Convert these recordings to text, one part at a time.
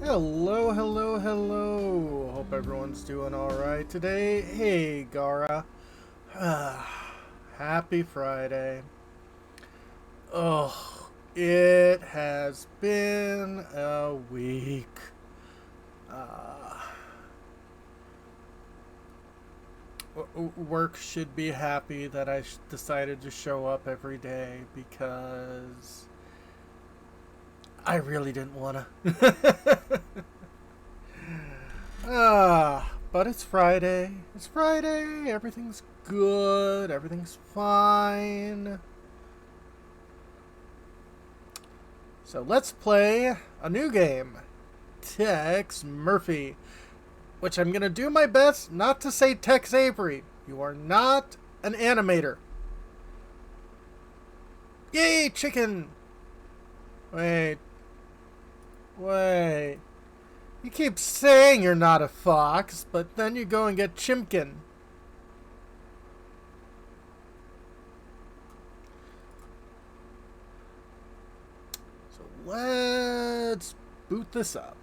Hello, hello, hello. Hope everyone's doing alright today. Hey, Gara. Happy Friday. Oh, it has been a week. Work should be happy that I decided to show up every day because I really didn't want to. But it's Friday. It's Friday. Everything's good. Everything's fine. So let's play a new game. Tex Murphy. Which I'm going to do my best not to say Tex Avery. You are not an animator. Yay, chicken! Wait. You keep saying you're not a fox, but then you go and get Chimkin. So let's boot this up.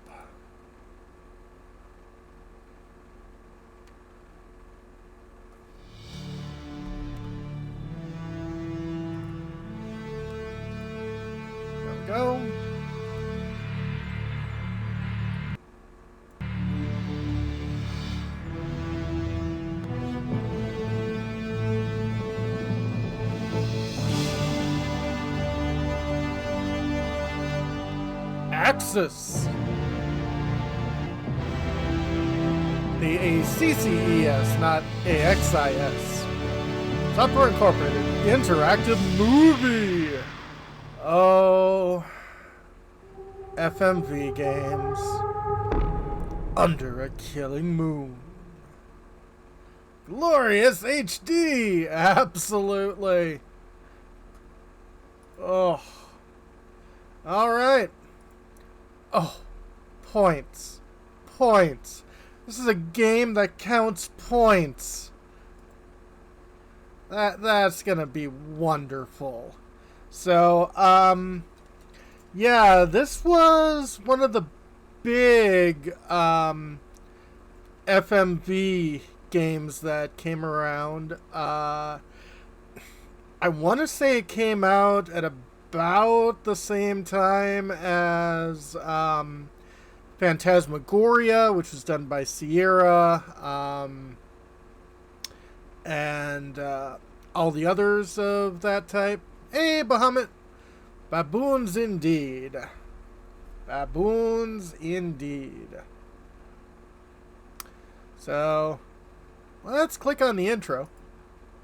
There we go. Axis. The ACCES, not AXIS. Software Incorporated interactive movie. Oh, FMV games. Under a Killing Moon. Glorious HD. Absolutely. Oh. All right. Oh, points. Points. This is a game that counts points. That's gonna be wonderful. So, yeah, this was one of the big, FMV games that came around. I want to say it came out at about the same time as Phantasmagoria, which was done by Sierra, and all the others of that type. Hey, Bahamut! Baboons indeed. Baboons indeed. So, let's click on the intro.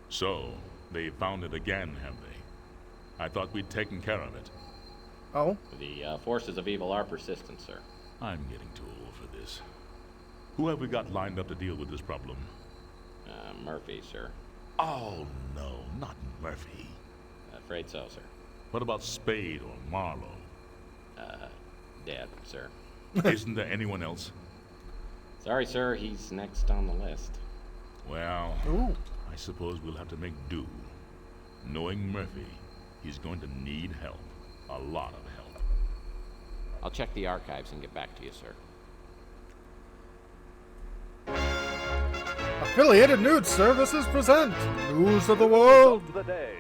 So, they found it again, have they? I thought we'd taken care of it. Oh? The forces of evil are persistent, sir. I'm getting too old for this. Who have we got lined up to deal with this problem? Murphy, sir. Oh, no, not Murphy. Afraid so, sir. What about Spade or Marlowe? Dead, sir. Isn't there anyone else? Sorry, sir, he's next on the list. Well, Ooh. I suppose we'll have to make do. Knowing Murphy, he's going to need help. A lot of help. I'll check the archives and get back to you, sir. Affiliated News Services present News of the World. The day.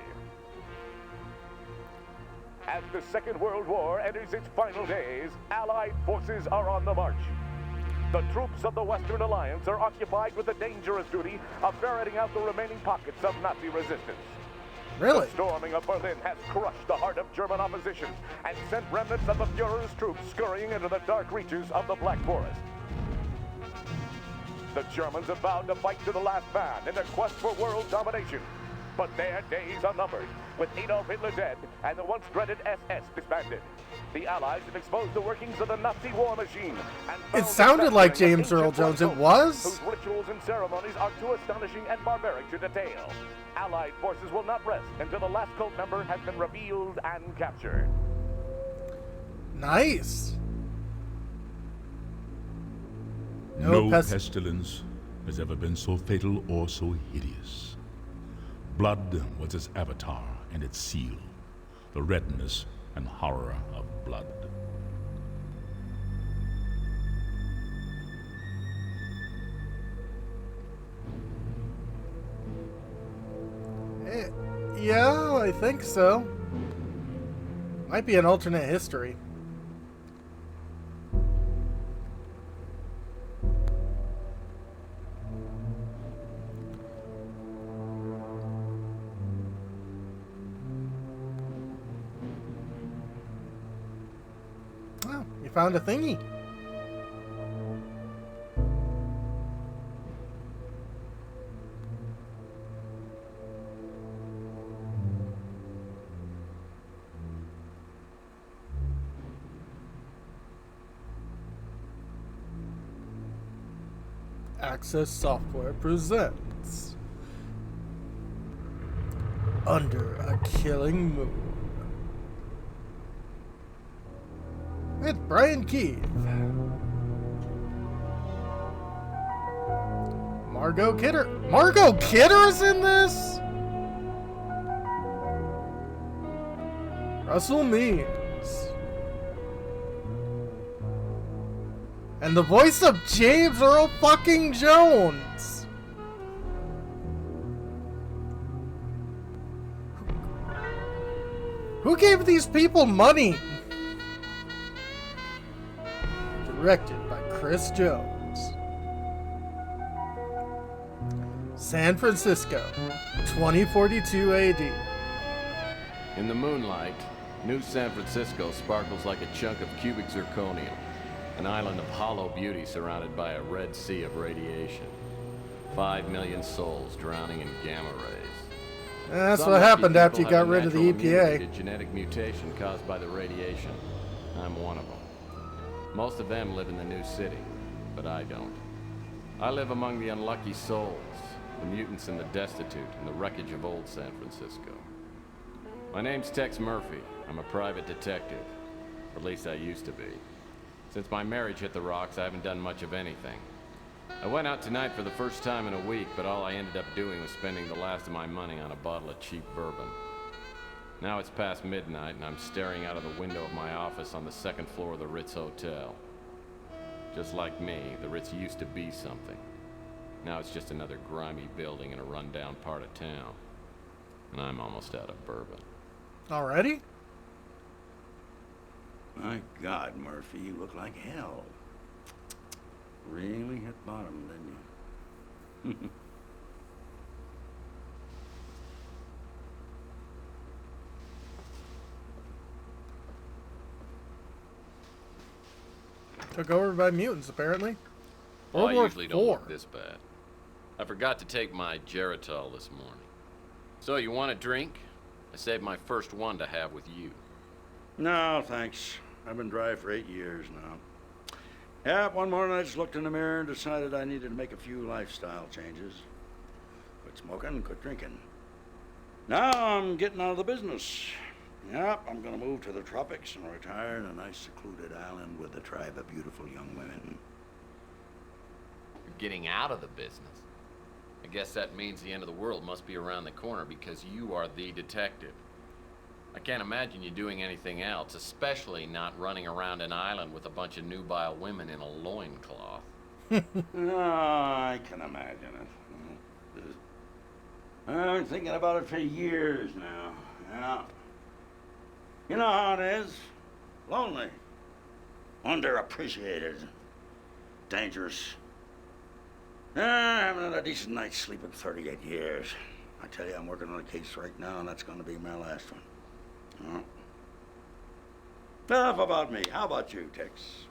As the Second World War enters its final days, Allied forces are on the march. The troops of the Western Alliance are occupied with the dangerous duty of ferreting out the remaining pockets of Nazi resistance. Really? The storming of Berlin has crushed the heart of German opposition and sent remnants of the Fuhrer's troops scurrying into the dark reaches of the Black Forest. The Germans have vowed to fight to the last man in their quest for world domination. But their days are numbered, with Adolf Hitler dead and the once dreaded SS disbanded. The Allies have exposed the workings of the Nazi war machine. And It found sounded like festering of James Earl ancient Jones. It blood was? whose rituals and ceremonies are too astonishing and barbaric to detail. Allied forces will not rest until the last cult member has been revealed and captured. Nice. No pestilence has ever been so fatal or so hideous. Blood was its avatar and its seal, the redness and horror of blood. Yeah, I think so. Might be an alternate history. Oh, you found a thingy. Access Software presents Under a Killing Moon with Brian Keith, Margot Kidder. Margot Kidder's in this? Russell Means. And the voice of James Earl fucking Jones. Who gave these people money? Directed by Chris Jones. San Francisco, 2042 AD. In the moonlight, New San Francisco sparkles like a chunk of cubic zirconium. An island of hollow beauty surrounded by a red sea of radiation. 5 million souls drowning in gamma rays. That's Some what lucky happened after you people got have a rid of the natural immunity EPA. to genetic mutation caused by the radiation. I'm one of them. Most of them live in the new city, but I don't. I live among the unlucky souls, the mutants and the destitute, and the wreckage of old San Francisco. My name's Tex Murphy. I'm a private detective. At least I used to be. Since my marriage hit the rocks, I haven't done much of anything. I went out tonight for the first time in a week, but all I ended up doing was spending the last of my money on a bottle of cheap bourbon. Now it's past midnight, and I'm staring out of the window of my office on the second floor of the Ritz Hotel. Just like me, the Ritz used to be something. Now it's just another grimy building in a rundown part of town. And I'm almost out of bourbon. Already? My God, Murphy, you look like hell. Really hit bottom, didn't you? Took over by mutants, apparently. Well, I War usually don't IV. look this bad. I forgot to take my Geritol this morning. So, you want a drink? I saved my first one to have with you. No, thanks. I've been dry for 8 years now. Yeah, one morning I just looked in the mirror and decided I needed to make a few lifestyle changes. Quit smoking, quit drinking. Now I'm getting out of the business. Yep, I'm gonna move to the tropics and retire in a nice secluded island with a tribe of beautiful young women. You're getting out of the business. I guess that means the end of the world must be around the corner because you are the detective. I can't imagine you doing anything else, especially not running around an island with a bunch of nubile women in a loincloth. No, I can imagine it. I've been thinking about it for years now. Yeah. You know how it is. Lonely. Underappreciated. Dangerous. I haven't had a decent night's sleep in 38 years. I tell you, I'm working on a case right now, and that's going to be my last one. Enough about me. How about you, Tex?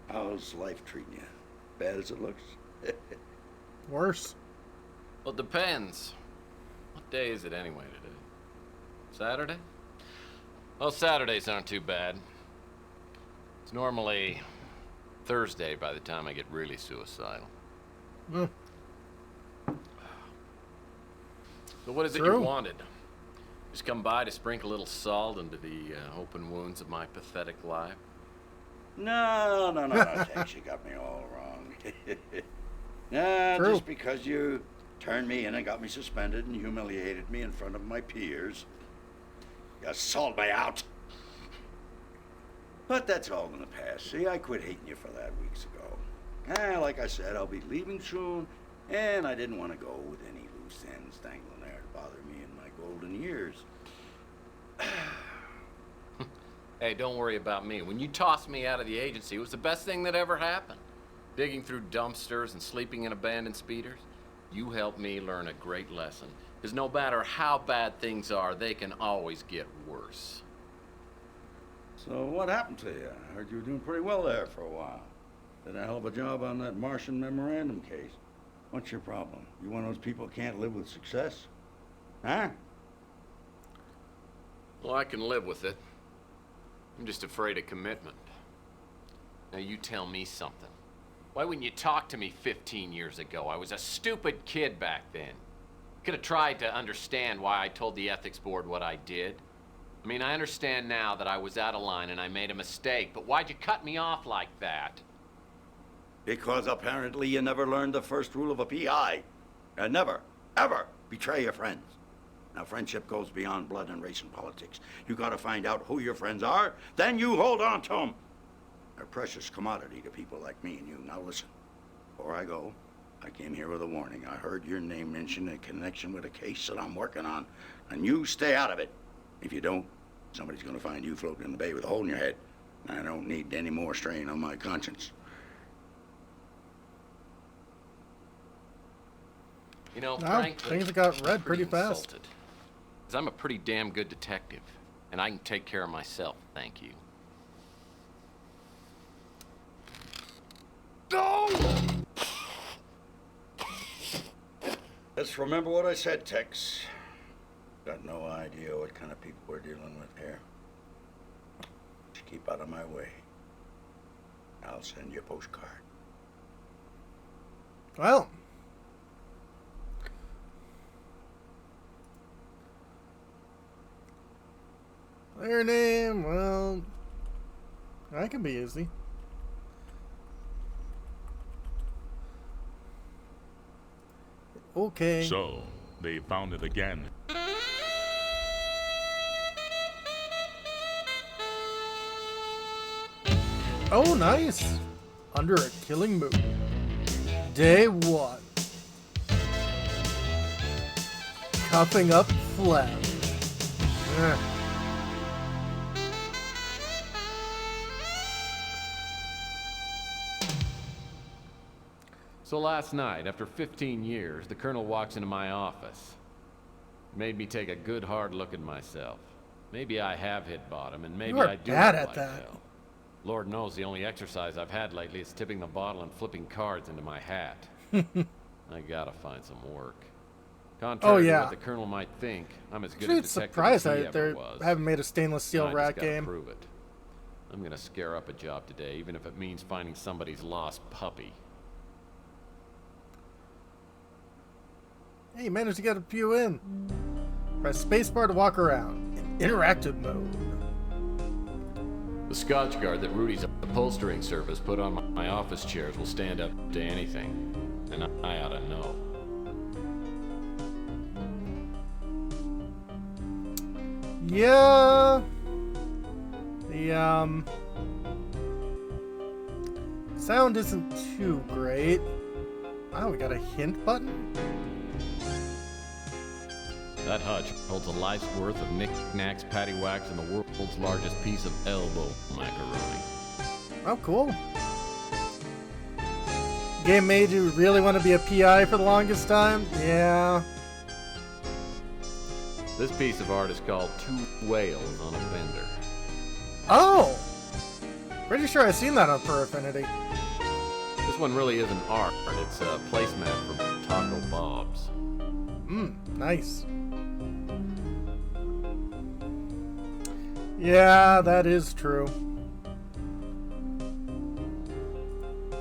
How's life treating you? Bad as it looks? Worse. Well, it depends. What day is it anyway today? Saturday? Well, Saturdays aren't too bad. It's normally Thursday by the time I get really suicidal. Mm. So what is it you wanted? Just come by to sprinkle a little salt into the open wounds of my pathetic life? No, Tex, you got me all wrong. Just because you turned me in and got me suspended and humiliated me in front of my peers. You sold me out. But that's all gonna pass. See, I quit hating you for that weeks ago. Like I said, I'll be leaving soon, and I didn't want to go with any loose ends dangling there to bother me in my golden years. Hey, don't worry about me. When you tossed me out of the agency, it was the best thing that ever happened. Digging through dumpsters and sleeping in abandoned speeders, you helped me learn a great lesson. Because no matter how bad things are, they can always get worse. So what happened to you? I heard you were doing pretty well there for a while. Did a hell of a job on that Martian memorandum case. What's your problem? You one of those people who can't live with success? Huh? Well, I can live with it. I'm just afraid of commitment. Now you tell me something. Why wouldn't you talk to me 15 years ago? I was a stupid kid back then. Could have tried to understand why I told the ethics board what I did. I mean, I understand now that I was out of line and I made a mistake, but why'd you cut me off like that? Because apparently you never learned the first rule of a PI. Never, ever betray your friends. Now, friendship goes beyond blood and race and politics. You gotta find out who your friends are, then you hold on to them. They're a precious commodity to people like me and you. Now listen, before I go, I came here with a warning. I heard your name mentioned in connection with a case that I'm working on, and you stay out of it. If you don't, somebody's gonna find you floating in the bay with a hole in your head. I don't need any more strain on my conscience. You know, Wow, frankly, things got read pretty fast. Insulted. 'Cause I'm a pretty damn good detective, and I can take care of myself, thank you. No! Just remember what I said, Tex. Got no idea what kind of people we're dealing with here. Just keep out of my way. I'll send you a postcard. Well. Their name, well, that can be easy. Okay. So, they found it again. Oh, nice. Under a killing moon. Day 1. Cuffing up Flem. So last night, after 15 years, the colonel walks into my office. It made me take a good hard look at myself. Maybe I have hit bottom, and maybe I do bad look at like that. hell. Lord knows the only exercise I've had lately is tipping the bottle and flipping cards into my hat. I gotta find some work. Contrary to what the colonel might think, I'm as good a detective surprised as he that they ever was. haven't made a stainless steel And I rat just gotta game. prove it. I'm gonna scare up a job today, even if it means finding somebody's lost puppy. Hey, you managed to get a few in. Press spacebar to walk around in interactive mode. The Scotch guard that Rudy's upholstering service put on my office chairs will stand up to anything, and I ought to know. Yeah. The sound isn't too great. Oh, we got a hint button? That hutch holds a life's worth of knickknacks, paddywhacks, and the world's world's largest piece of elbow macaroni. Oh, cool. Game made you really want to be a PI for the longest time? Yeah. This piece of art is called Two Whales on a Bender. Oh! Pretty sure I've seen that on Per Affinity. This one really isn't art, it's a placemat from Taco Bob's. Nice. Yeah, that is true.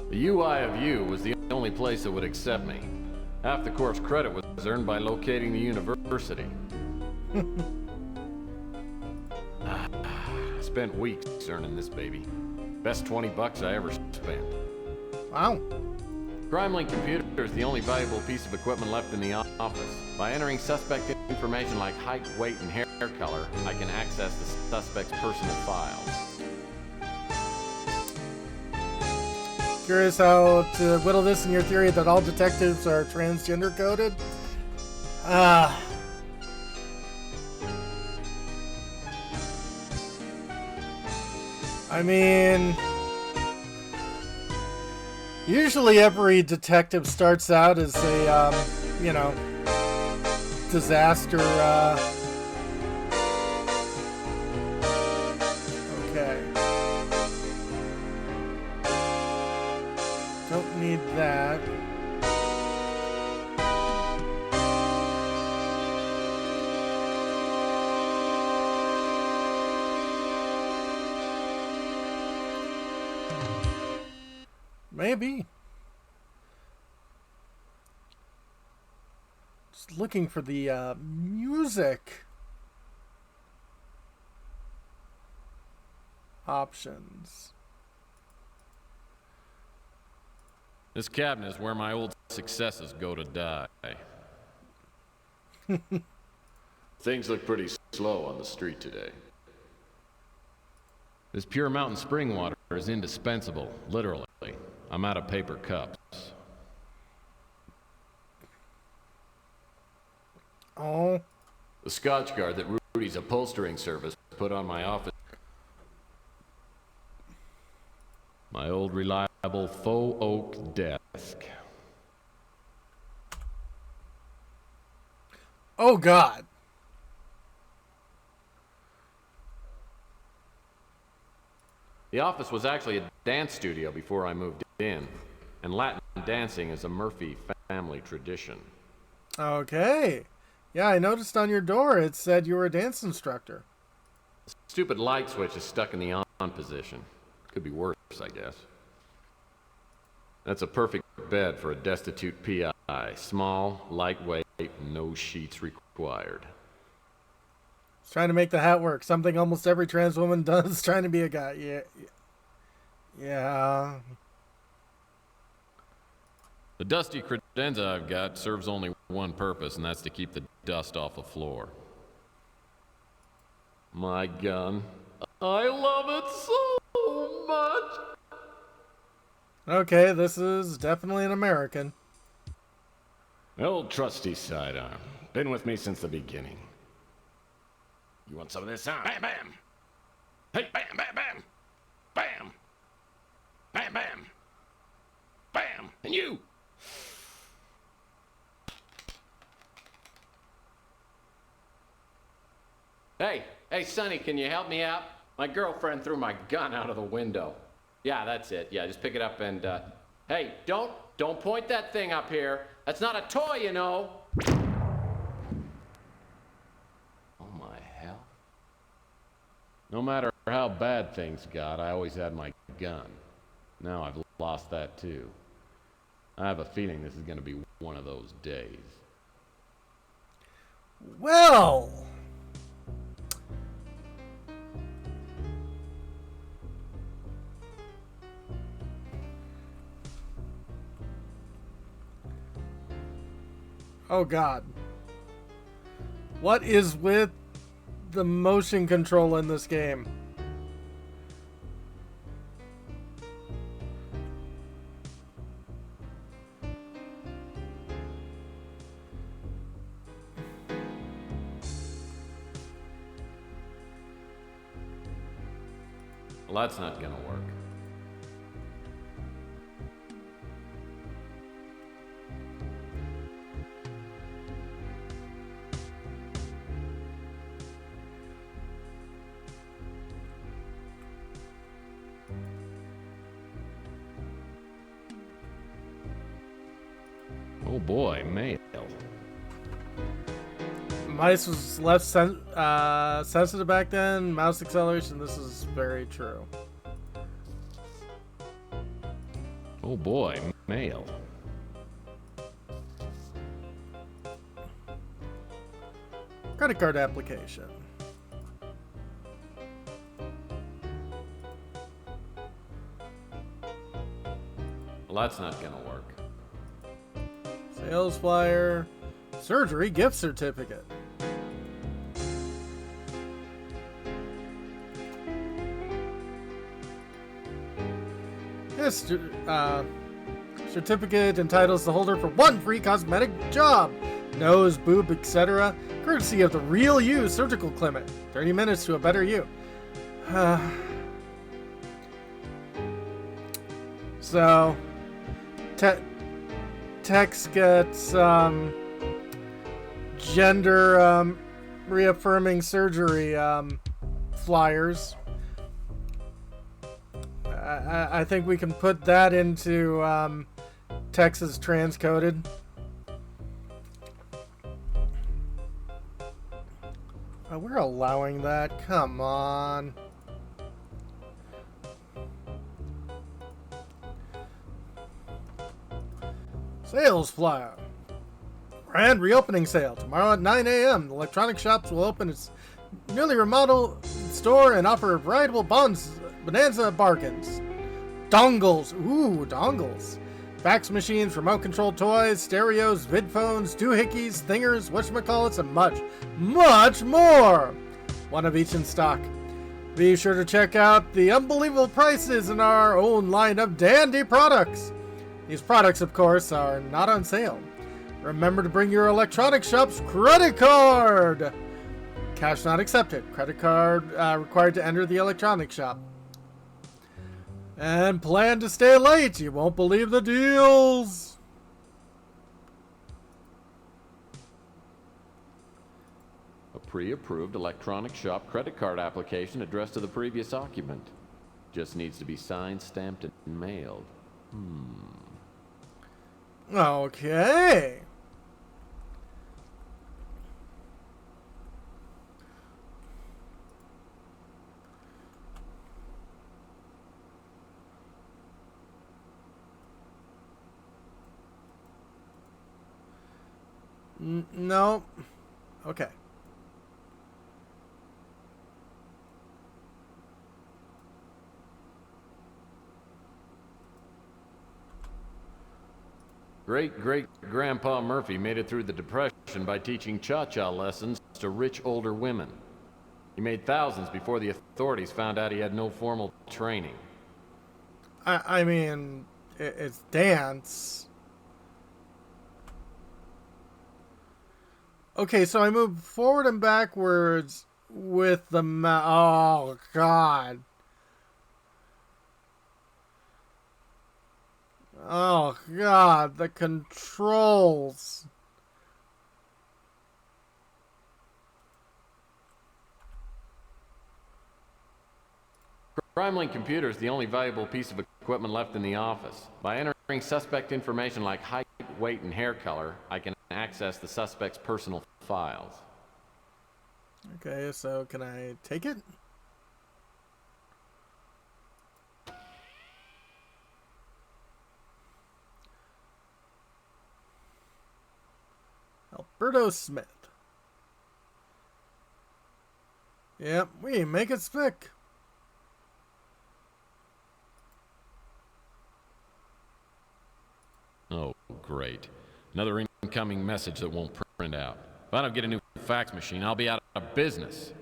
The UI of U was the only place that would accept me. Half the course credit was earned by locating the university. I spent weeks earning this baby. Best $20 I ever spent. Wow. Crime-Link computer is the only valuable piece of equipment left in the office. By entering suspect information like height, weight, and hair color, I can access the suspect's personal files. Curious how to whittle this in your theory that all detectives are transgender coded? I mean, usually every detective starts out as a, disaster, okay. Don't need that. Maybe. Just looking for the music options. This cabinet is where my old successes go to die. Things look pretty slow on the street today. This pure mountain spring water is indispensable, literally. I'm out of paper cups. Oh. The Scotch guard that Rudy's upholstering service put on my office. My old reliable faux oak desk. Oh, God. The office was actually a dance studio before I moved in, and Latin dancing is a Murphy family tradition. Okay. Yeah, I noticed on your door it said you were a dance instructor. The stupid light switch is stuck in the on position. Could be worse, I guess. That's a perfect bed for a destitute PI. Small, lightweight, no sheets required. It's trying to make the hat work. Something almost every trans woman does, trying to be a guy. Yeah. Yeah. The dusty credenza I've got serves only one purpose, and that's to keep the dust off the floor. My gun. I love it so much! Okay, this is definitely an American. The old trusty sidearm. Been with me since the beginning. You want some of this, huh? Bam, bam! Hey, bam, bam, bam! Bam! Bam, bam! Bam! And you! Hey, Sonny, can you help me out? My girlfriend threw my gun out of the window. Yeah, that's it. Yeah, just pick it up and, hey, don't point that thing up here. That's not a toy, you know. Oh, my hell. No matter how bad things got, I always had my gun. Now I've lost that, too. I have a feeling this is going to be one of those days. Well... Oh, God. What is with the motion control in this game? Well, that's not gonna work. Oh boy, mail. Mice was less sensitive back then. Mouse acceleration, this is very true. Oh boy, mail. Credit card application. Well, that's not gonna work. Sales flyer. Surgery gift certificate. This certificate entitles the holder for one free cosmetic job. Nose, boob, etc. Courtesy of the Real You Surgical Clinic. 30 minutes to a better you. So, Tex gets gender reaffirming surgery flyers. I think we can put that into Texas transcoded. We're allowing that. Come on. Sales flyer. Grand reopening sale. Tomorrow at 9 a.m. The electronic shops will open its newly remodeled store and offer a variety of bonanza bargains. Dongles. Ooh, dongles. Fax machines, remote control toys, stereos, vid phones, doohickeys, thingers, whatchamacallits, and much, much more. One of each in stock. Be sure to check out the unbelievable prices in our own line of dandy products. These products, of course, are not on sale. Remember to bring your electronic shop's credit card. Cash not accepted. Credit card required to enter the electronic shop. And plan to stay late. You won't believe the deals. A pre-approved electronic shop credit card application addressed to the previous occupant. Just needs to be signed, stamped, and mailed. Okay. No. Okay. Great-great-grandpa Murphy made it through the Depression by teaching cha-cha lessons to rich older women. He made thousands before the authorities found out he had no formal training. I mean, it's dance. Okay, so I move forward and backwards with the oh, God. Oh, God, the controls. CrimeLink computer is the only valuable piece of equipment left in the office. By entering suspect information like height, weight, and hair color, I can access the suspect's personal files. Okay, so can I take it? Alberto Smith. Yep, we make it spick. Oh, great. Another incoming message that won't print out. If I don't get a new fax machine, I'll be out of business.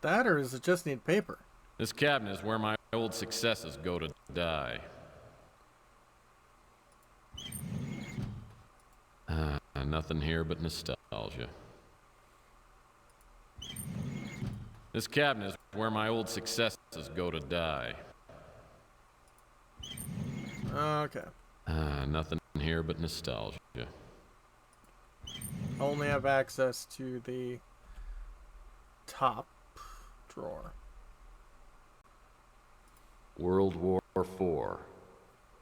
That, or does it just need paper? This cabinet is where my old successes go to die. Nothing here but nostalgia. This cabinet is where my old successes go to die. Okay. Nothing here but nostalgia. Only have access to the top drawer. World War IV.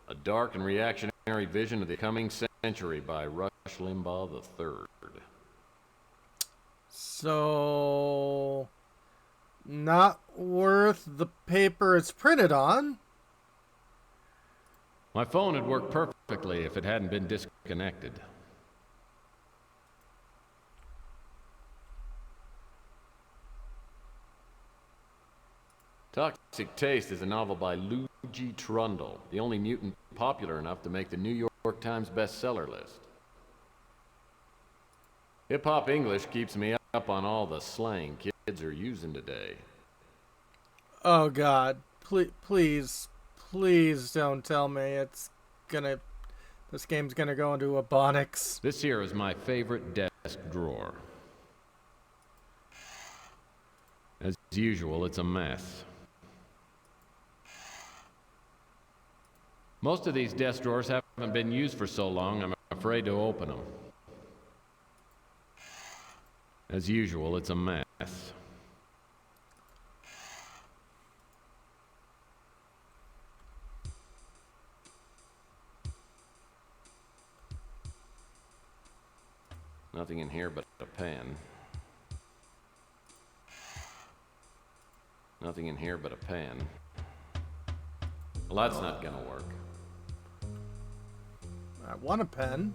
A dark and reactionary vision of the coming century by Rush Limbaugh III. So, not worth the paper it's printed on. My phone had worked perfectly if it hadn't been disconnected. Toxic Taste is a novel by Lou G. Trundle, the only mutant popular enough to make the New York Times bestseller list. Hip-hop English keeps me up on all the slang kids are using today. Oh God, please don't tell me this game's gonna go into Ebonics. This here is my favorite desk drawer. As usual, it's a mess. Most of these desk drawers haven't been used for so long, I'm afraid to open them. As usual, it's a mess. Nothing in here but a pen. Nothing in here but a pen. Well, that's not gonna work. I want a pen.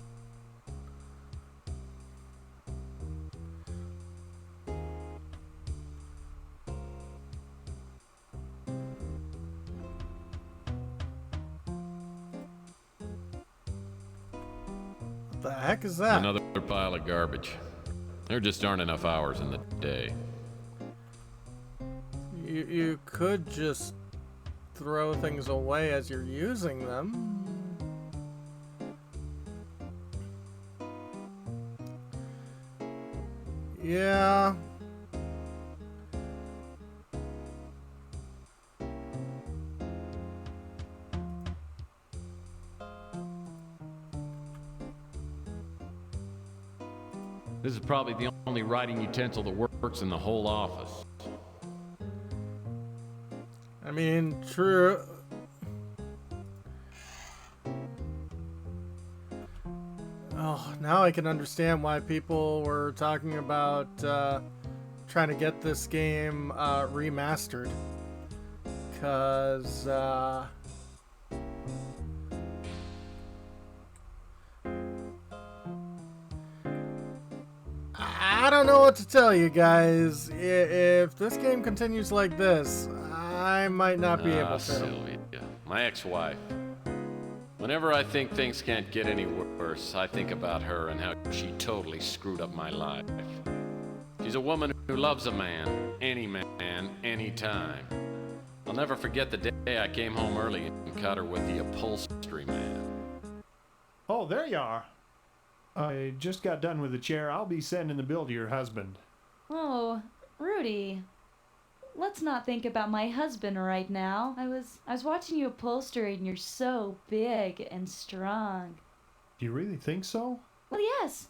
What the heck is that? Another pile of garbage. There just aren't enough hours in the day. You could just throw things away as you're using them. Yeah. This is probably the only writing utensil that works in the whole office. I mean, true. Oh, now I can understand why people were talking about trying to get this game remastered. Because I don't know what to tell you guys. If this game continues like this, I might not be able to. Sylvia, my ex-wife. Whenever I think things can't get any worse, I think about her and how she totally screwed up my life. She's a woman who loves a man, anytime. I'll never forget the day I came home early and caught her with the upholstery man. Oh, there you are. I just got done with the chair. I'll be sending the bill to your husband. Oh, Rudy. Let's not think about my husband right now. I was watching you upholster and you're so big and strong. Do you really think so? Well, yes.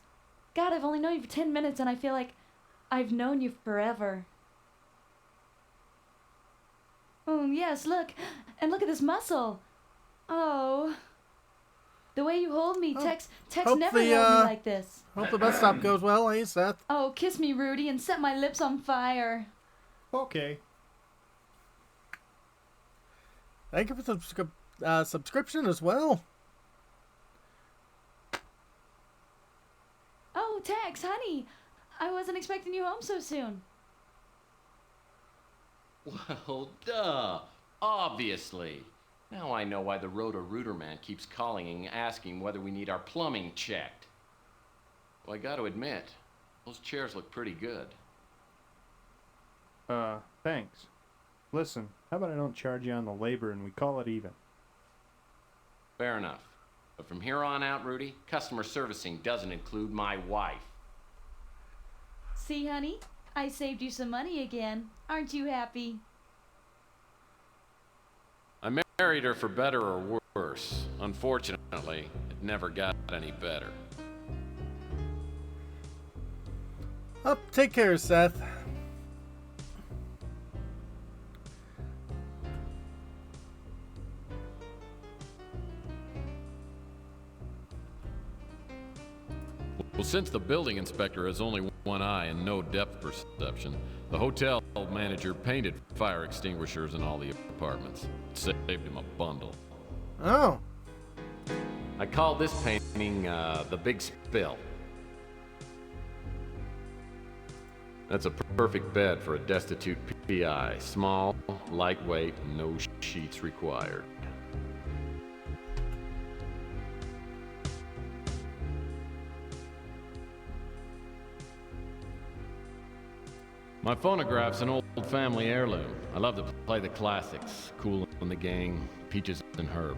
God, I've only known you for 10 minutes and I feel like I've known you forever. Oh, yes, look. And look at this muscle. Oh. The way you hold me, Tex never held me like this. Hope the bus stop goes well, eh, Seth? Oh, kiss me, Rudy, and set my lips on fire. Okay. Thank you for the subscription as well. Oh, Tex, honey. I wasn't expecting you home so soon. Well, duh. Obviously. Now I know why the Roto-Rooter man keeps calling and asking whether we need our plumbing checked. Well, I gotta admit, those chairs look pretty good. Thanks. Listen, how about I don't charge you on the labor and we call it even? Fair enough. But from here on out, Rudy, customer servicing doesn't include my wife. See, honey? I saved you some money again. Aren't you happy? I married her for better or worse. Unfortunately, it never got any better. Up, take care, Seth. Well, since the building inspector has only one eye and no depth perception, the hotel manager painted fire extinguishers in all the apartments. It saved him a bundle. Oh. I call this painting the Big Spill. That's a perfect bed for a destitute PI. Small, lightweight, no sheets required. My phonograph's an old family heirloom. I love to play the classics. Kool and the Gang, Peaches and Herb.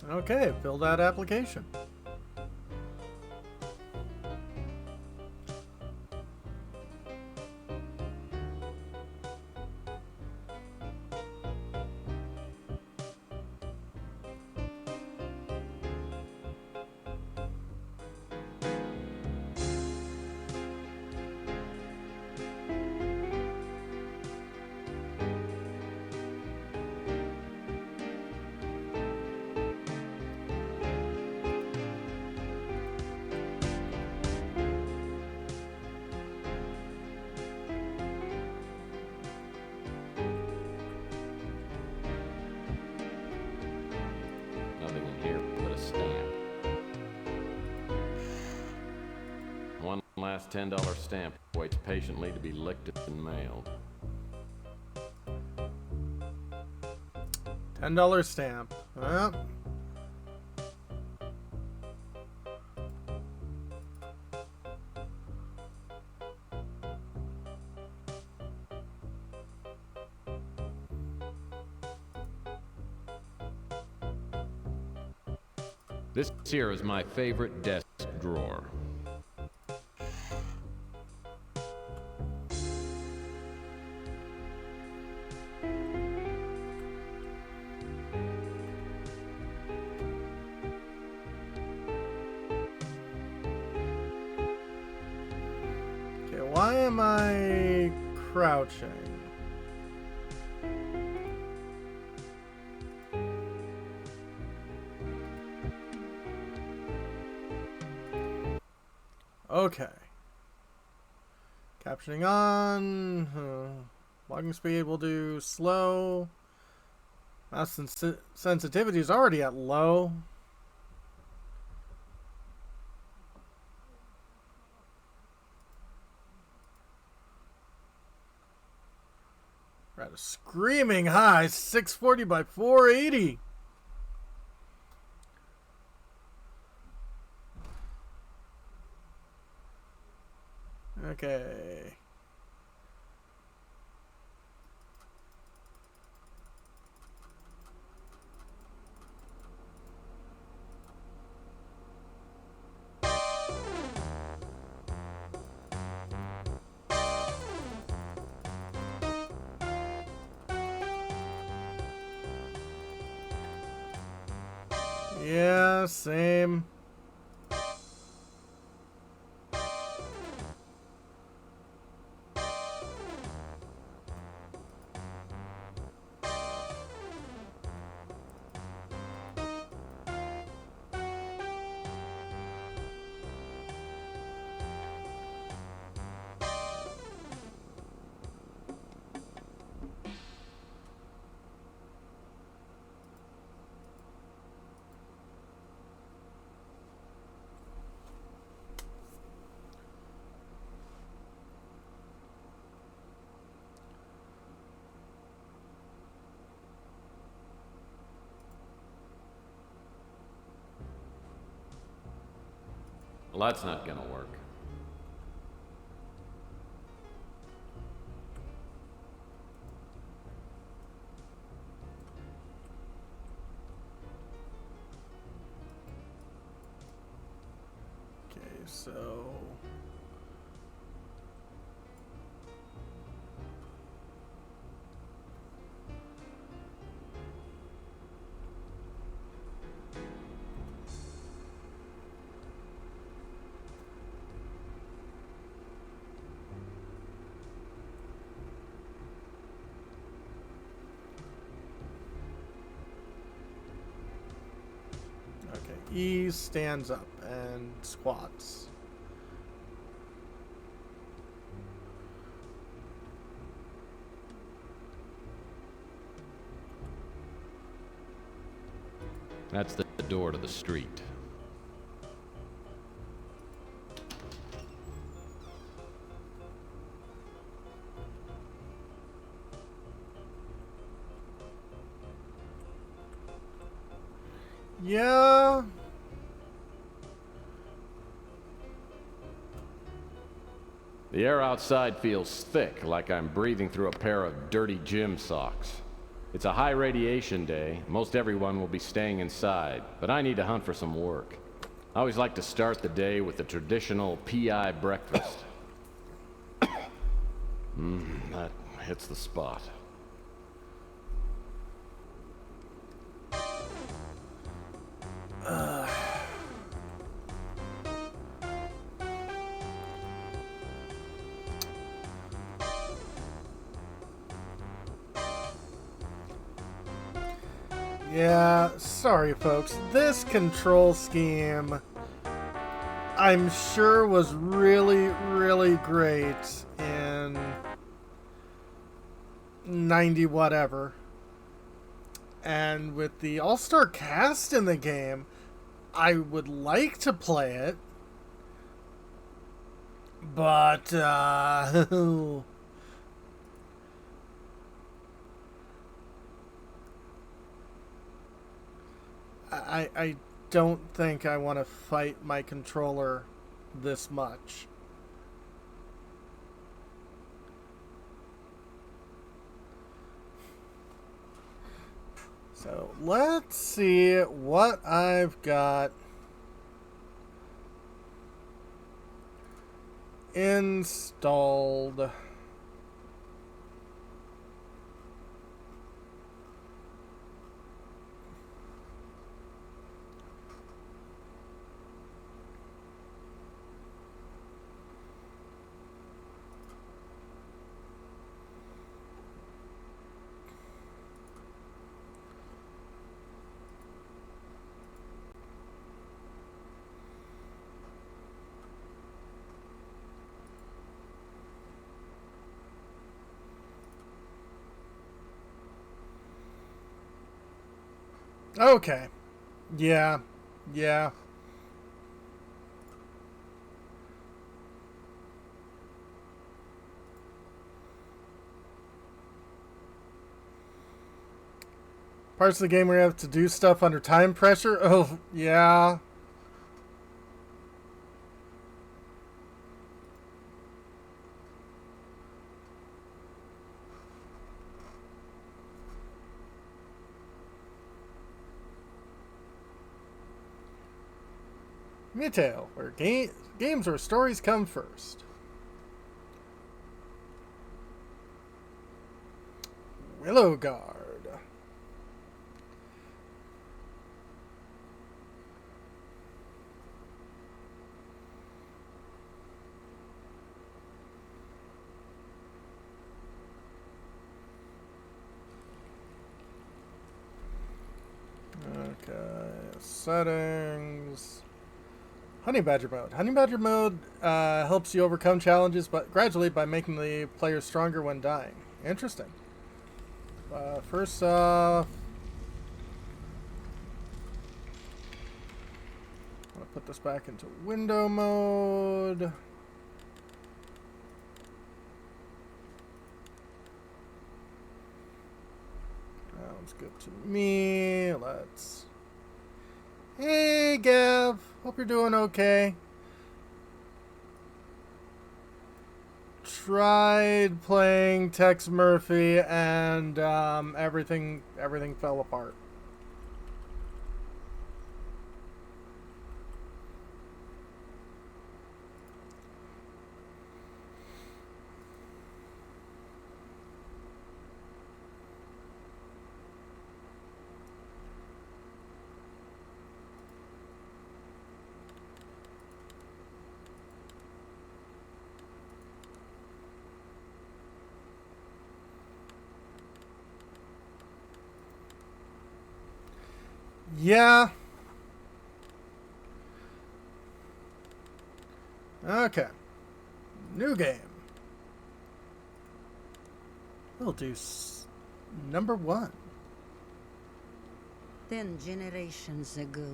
Okay, fill that application. Nothing in here but a stamp. One last $10 stamp waits patiently to be licked and mailed. $10 stamp. Well. This here is my favorite desk drawer. Okay, why am I crouching? Okay. Captioning on. Logging speed will do slow. Mouse sensitivity is already at low. We're at a screaming high 640 by 480. Okay. Yeah, same. Well, that's not gonna work. so... Okay, E stands up and squats. That's the door to the street. Yeah. The air outside feels thick, like I'm breathing through a pair of dirty gym socks. It's a high radiation day. Most everyone will be staying inside, but I need to hunt for some work. I always like to start the day with the traditional PI breakfast. That hits the spot. Yeah, sorry folks. This control scheme, I'm sure was really, really great in 90 whatever. And with the all-star cast in the game, I would like to play it. But, I don't think I want to fight my controller this much. So let's see what I've got installed. Okay. Yeah. Yeah. Parts of the game where you have to do stuff under time pressure? Oh, yeah. Retail, where games where stories come first. Willow Guard. Okay, settings. Honey Badger mode. Honey Badger mode helps you overcome challenges, but gradually by making the players stronger when dying. Interesting. First off, I'm gonna put this back into window mode. Sounds good to me. Let's. Hey, Gav. Hope you're doing okay. Tried playing Tex Murphy and everything fell apart. Yeah. Okay. New game. We'll do number 1. 10 generations ago,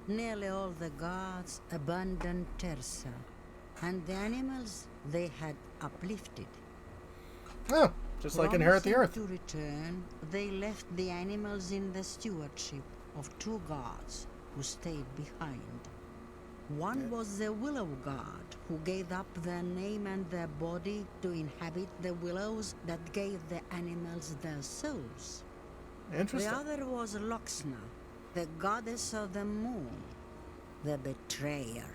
nearly all the gods abandoned Tersa, and the animals they had uplifted. Oh, just like Inherit the Earth. To return, they left the animals in the stewardship of 2 gods who stayed behind. One was the Willow God, who gave up their name and their body to inhabit the willows that gave the animals their souls. Interesting. The other was Loxna, the goddess of the moon, the betrayer,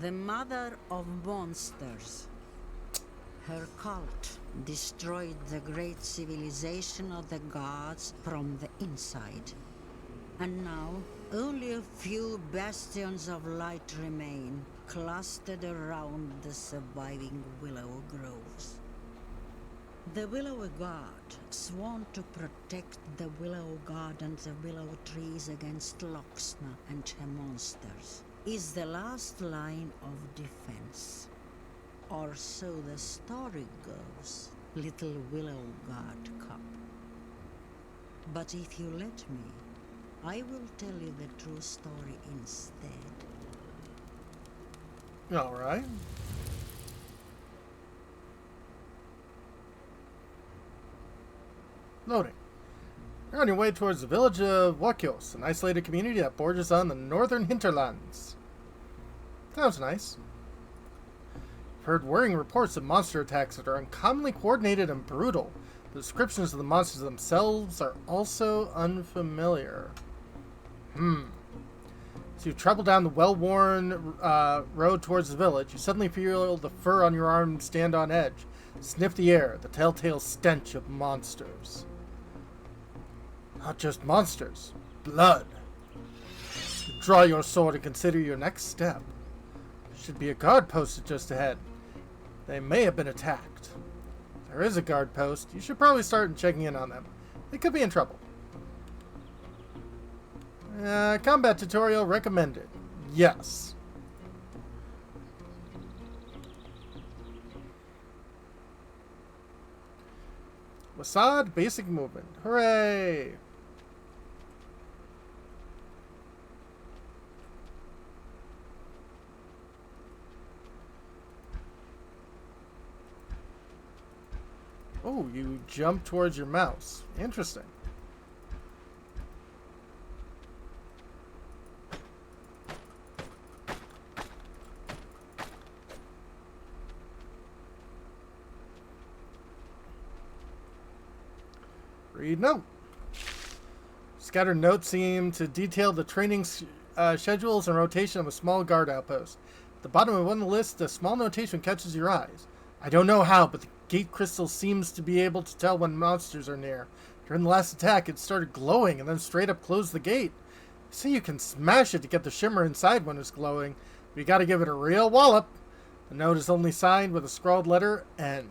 the mother of monsters. Her cult destroyed the great civilization of the gods from the inside. And now, only a few bastions of light remain, clustered around the surviving willow groves. The Willow God, sworn to protect the Willow God and the willow trees against Loxna and her monsters, is the last line of defense. Or so the story goes, little Willow God cub. But if you let me, I will tell you the true story instead. All right. Loading. You're on your way towards the village of Wakios, an isolated community that borders on the northern hinterlands. Sounds nice. I've heard worrying reports of monster attacks that are uncommonly coordinated and brutal. The descriptions of the monsters themselves are also unfamiliar. So you travel down the well-worn road towards the village. You suddenly feel the fur on your arm stand on edge. Sniff the air, the telltale stench of monsters. Not just monsters, blood. You draw your sword and consider your next step. There should be a guard posted just ahead. They may have been attacked. If there is a guard post, you should probably start checking in on them. They could be in trouble. Combat tutorial recommended. Yes. Wasad basic movement. Hooray! Oh, you jump towards your mouse. Interesting. Read note. Scattered notes seem to detail the training schedules and rotation of a small guard outpost. At the bottom of one list, a small notation catches your eyes. I don't know how, but the gate crystal seems to be able to tell when monsters are near. During the last attack, it started glowing and then straight up closed the gate. See, you can smash it to get the shimmer inside when it's glowing, but you gotta give it a real wallop. The note is only signed with a scrawled letter N.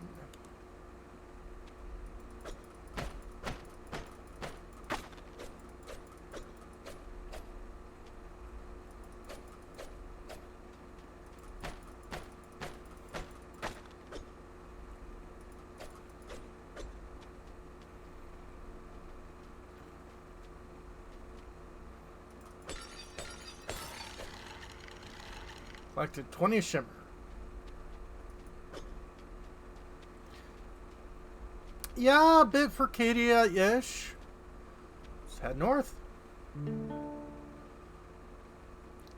Collected 20 shimmer. Yeah, a bit for Cadia-ish. Let's head north.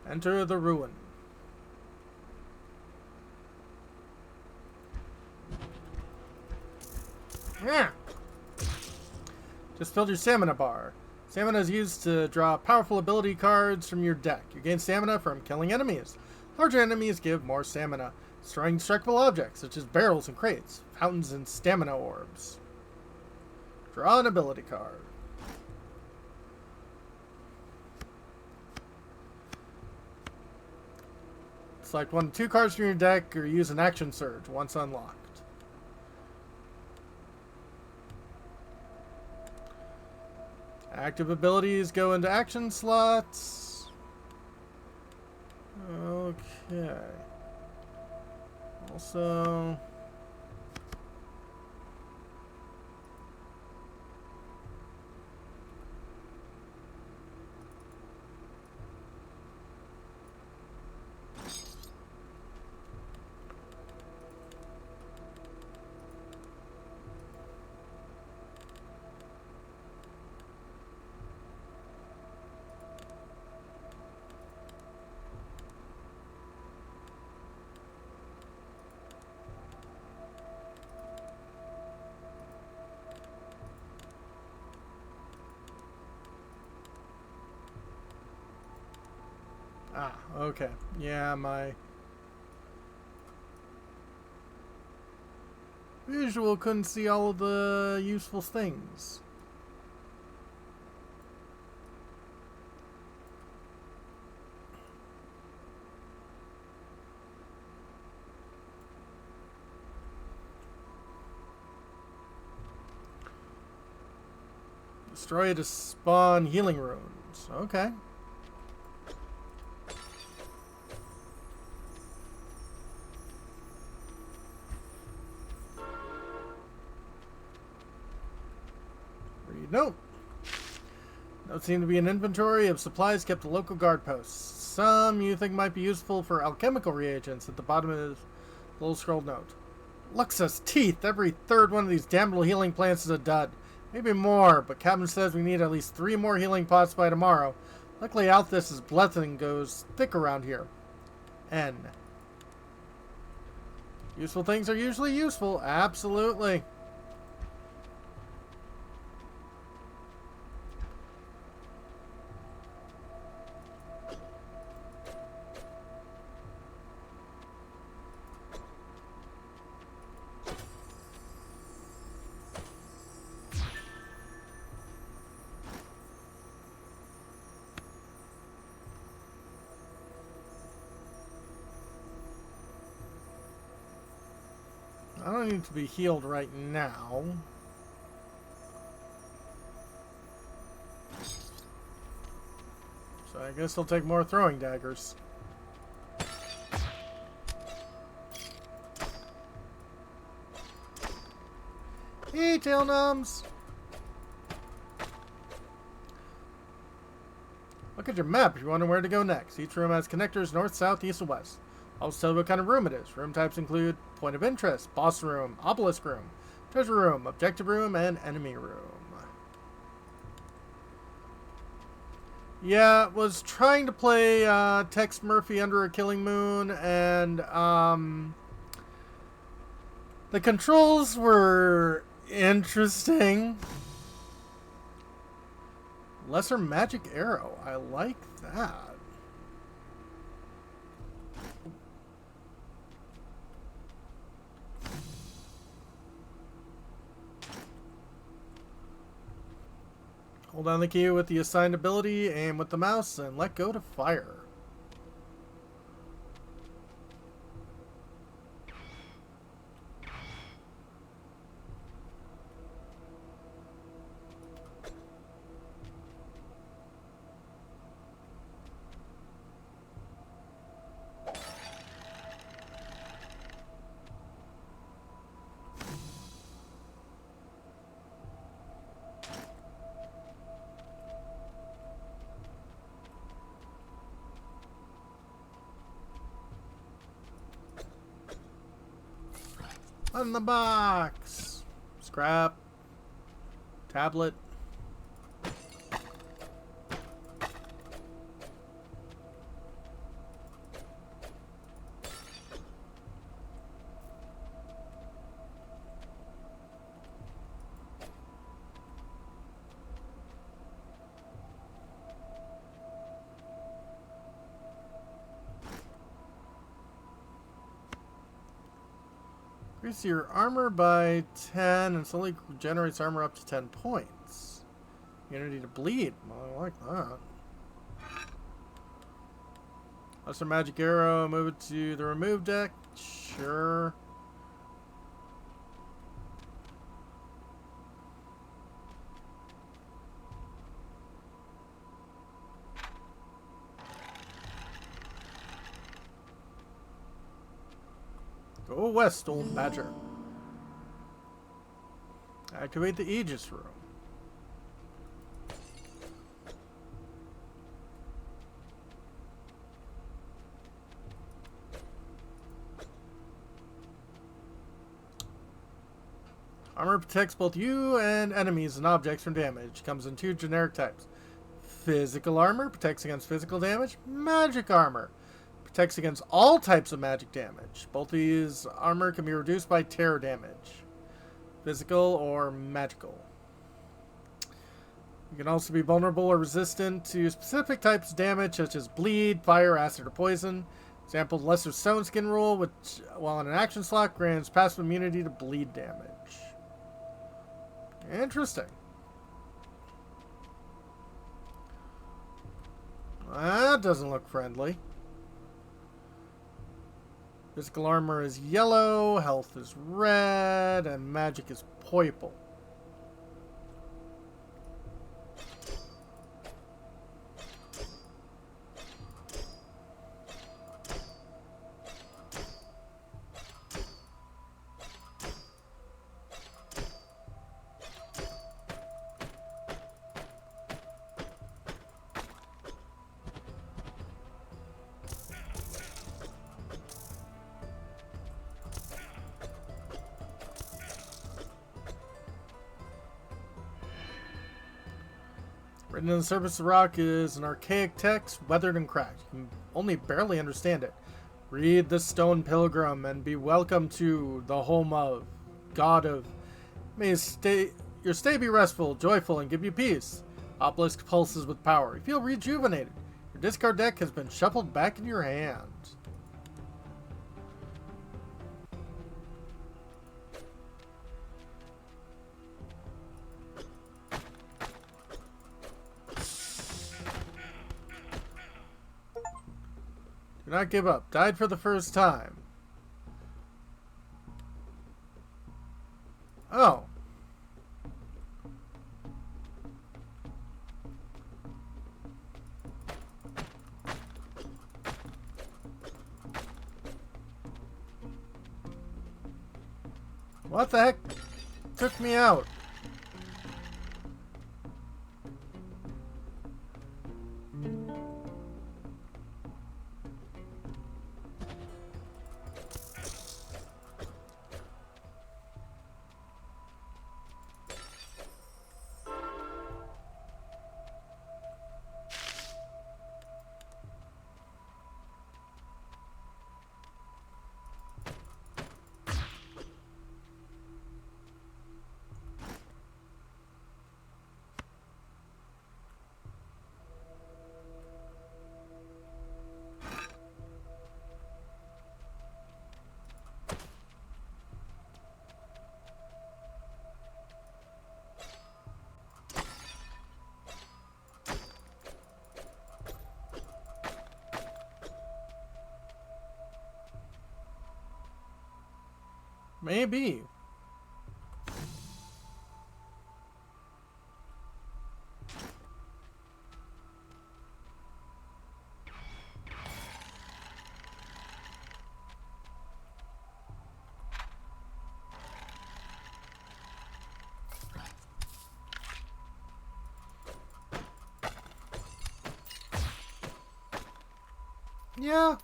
Enter the ruin. Yeah. Just filled your stamina bar. Stamina is used to draw powerful ability cards from your deck. You gain stamina from killing enemies. Larger enemies give more stamina, destroying destructible objects such as barrels and crates, fountains and stamina orbs. Draw an ability card. Select 1 to 2 cards from your deck or use an action surge once unlocked. Active abilities go into action slots. Okay. Also... Ah, okay. Yeah, my visual couldn't see all of the useful things. Destroy to spawn healing runes. Okay. Read note. Note seem to be an inventory of supplies kept at local guard posts. Some you think might be useful for alchemical reagents at the bottom of the little scroll note. Luxa's teeth. Every third one of these damn little healing plants is a dud. Maybe more, but Captain says we need at least 3 more healing pots by tomorrow. Luckily, Althus's blessing goes thick around here. N. Useful things are usually useful. Absolutely. I don't need to be healed right now. So I guess I'll take more throwing daggers. Hey, tail gnomes! Look at your map if you wonder where to go next. Each room has connectors north, south, east, and west. Also tell you what kind of room it is. Room types include point of interest, boss room, obelisk room, treasure room, objective room, and enemy room. Yeah, was trying to play Tex Murphy Under a Killing Moon, and the controls were interesting. Lesser Magic Arrow. I like that. Hold down the key with the assigned ability, aim with the mouse, and let go to fire. On the box. Scrap. Tablet. Increase your armor by 10 and slowly generates armor up to 10 points. Immunity to bleed. Well, I like that. Lesser Magic Arrow. Move it to the remove deck. Sure. Go west, old badger. Activate the Aegis room. Armor protects both you and enemies and objects from damage. Comes in 2 generic types. Physical armor protects against physical damage. Magic armor protects against all types of magic damage. Both these armor can be reduced by terror damage. Physical or magical. You can also be vulnerable or resistant to specific types of damage such as bleed, fire, acid, or poison. Example, Lesser Stone Skin rule, which, while in an action slot, grants passive immunity to bleed damage. Interesting. That doesn't look friendly. Physical armor is yellow, health is red, and magic is purple. Written on the surface of the rock is an archaic text, weathered and cracked. You can only barely understand it. Read the stone pilgrim and be welcome to the home of, God of. May your stay be restful, joyful, and give you peace. Obelisk pulses with power. You feel rejuvenated. Your discard deck has been shuffled back in your hand. Do not give up. Died for the first time. Oh. What the heck took me out? Maybe. Yeah.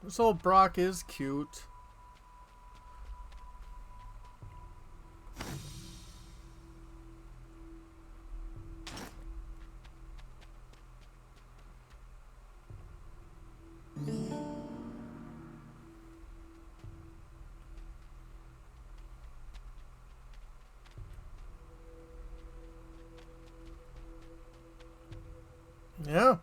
This old Brock is cute. Yeah.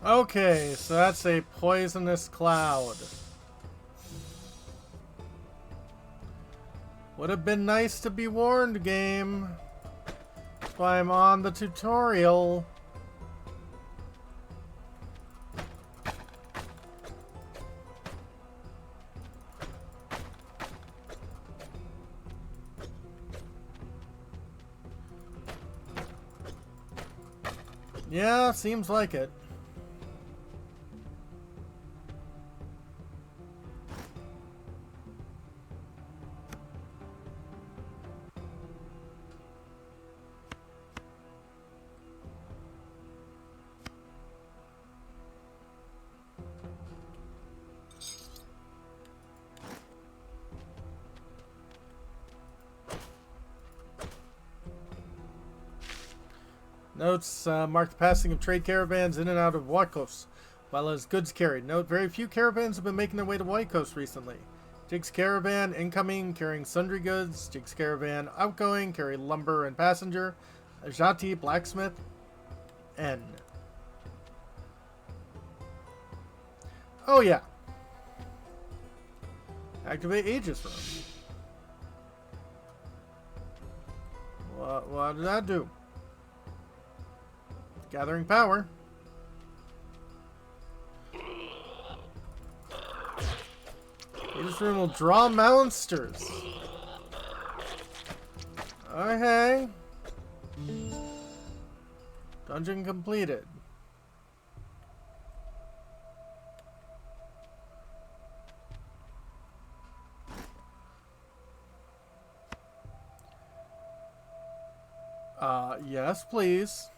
Okay, so that's a poisonous cloud. Would have been nice to be warned, game. That's why I'm on the tutorial. Yeah, seems like it. Notes mark the passing of trade caravans in and out of White Coast, while as goods carried. Note, very few caravans have been making their way to White Coast recently. Jig's caravan incoming, carrying sundry goods. Jig's caravan outgoing, carrying lumber and passenger. Ajati blacksmith. N. Oh yeah. Activate Aegis Room. What did that do? Gathering power. Aegis Room will draw monsters. Okay. Dungeon completed. Yes, please.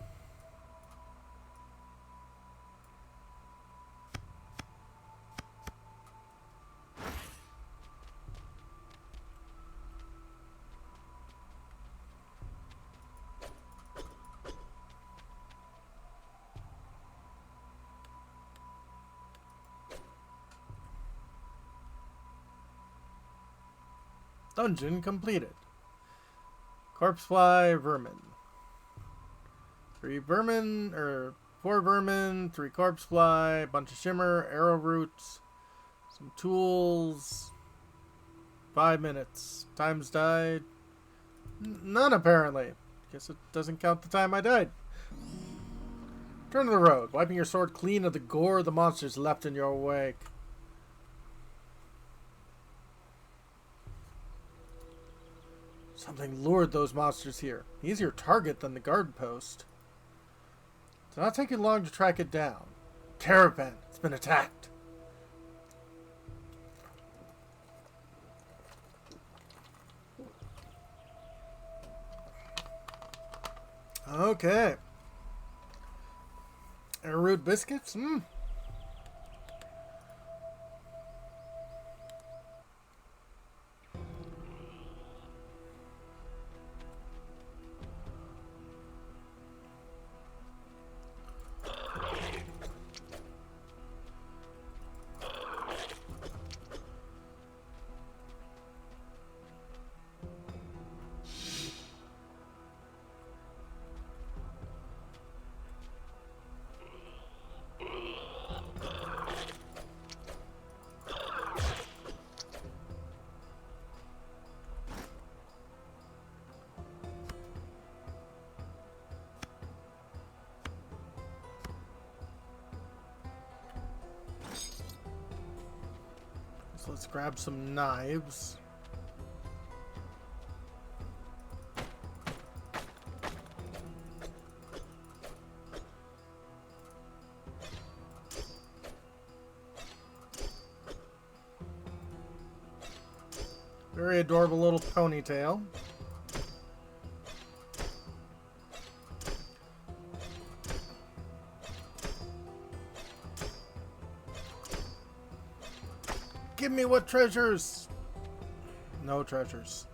Dungeon completed. Corpsefly vermin. 3 vermin, or 4 vermin, 3 corpsefly, a bunch of shimmer, arrow roots, some tools, 5 minutes. Times died. None apparently. Guess it doesn't count the time I died. Turn to the road, wiping your sword clean of the gore of the monsters left in your wake. Something lured those monsters here. Easier target than the guard post. It's not taking long to track it down. Caravan, it's been attacked. Okay. Arrowroot biscuits? So let's grab some knives. Very adorable little ponytail. Give me what treasures? No treasures.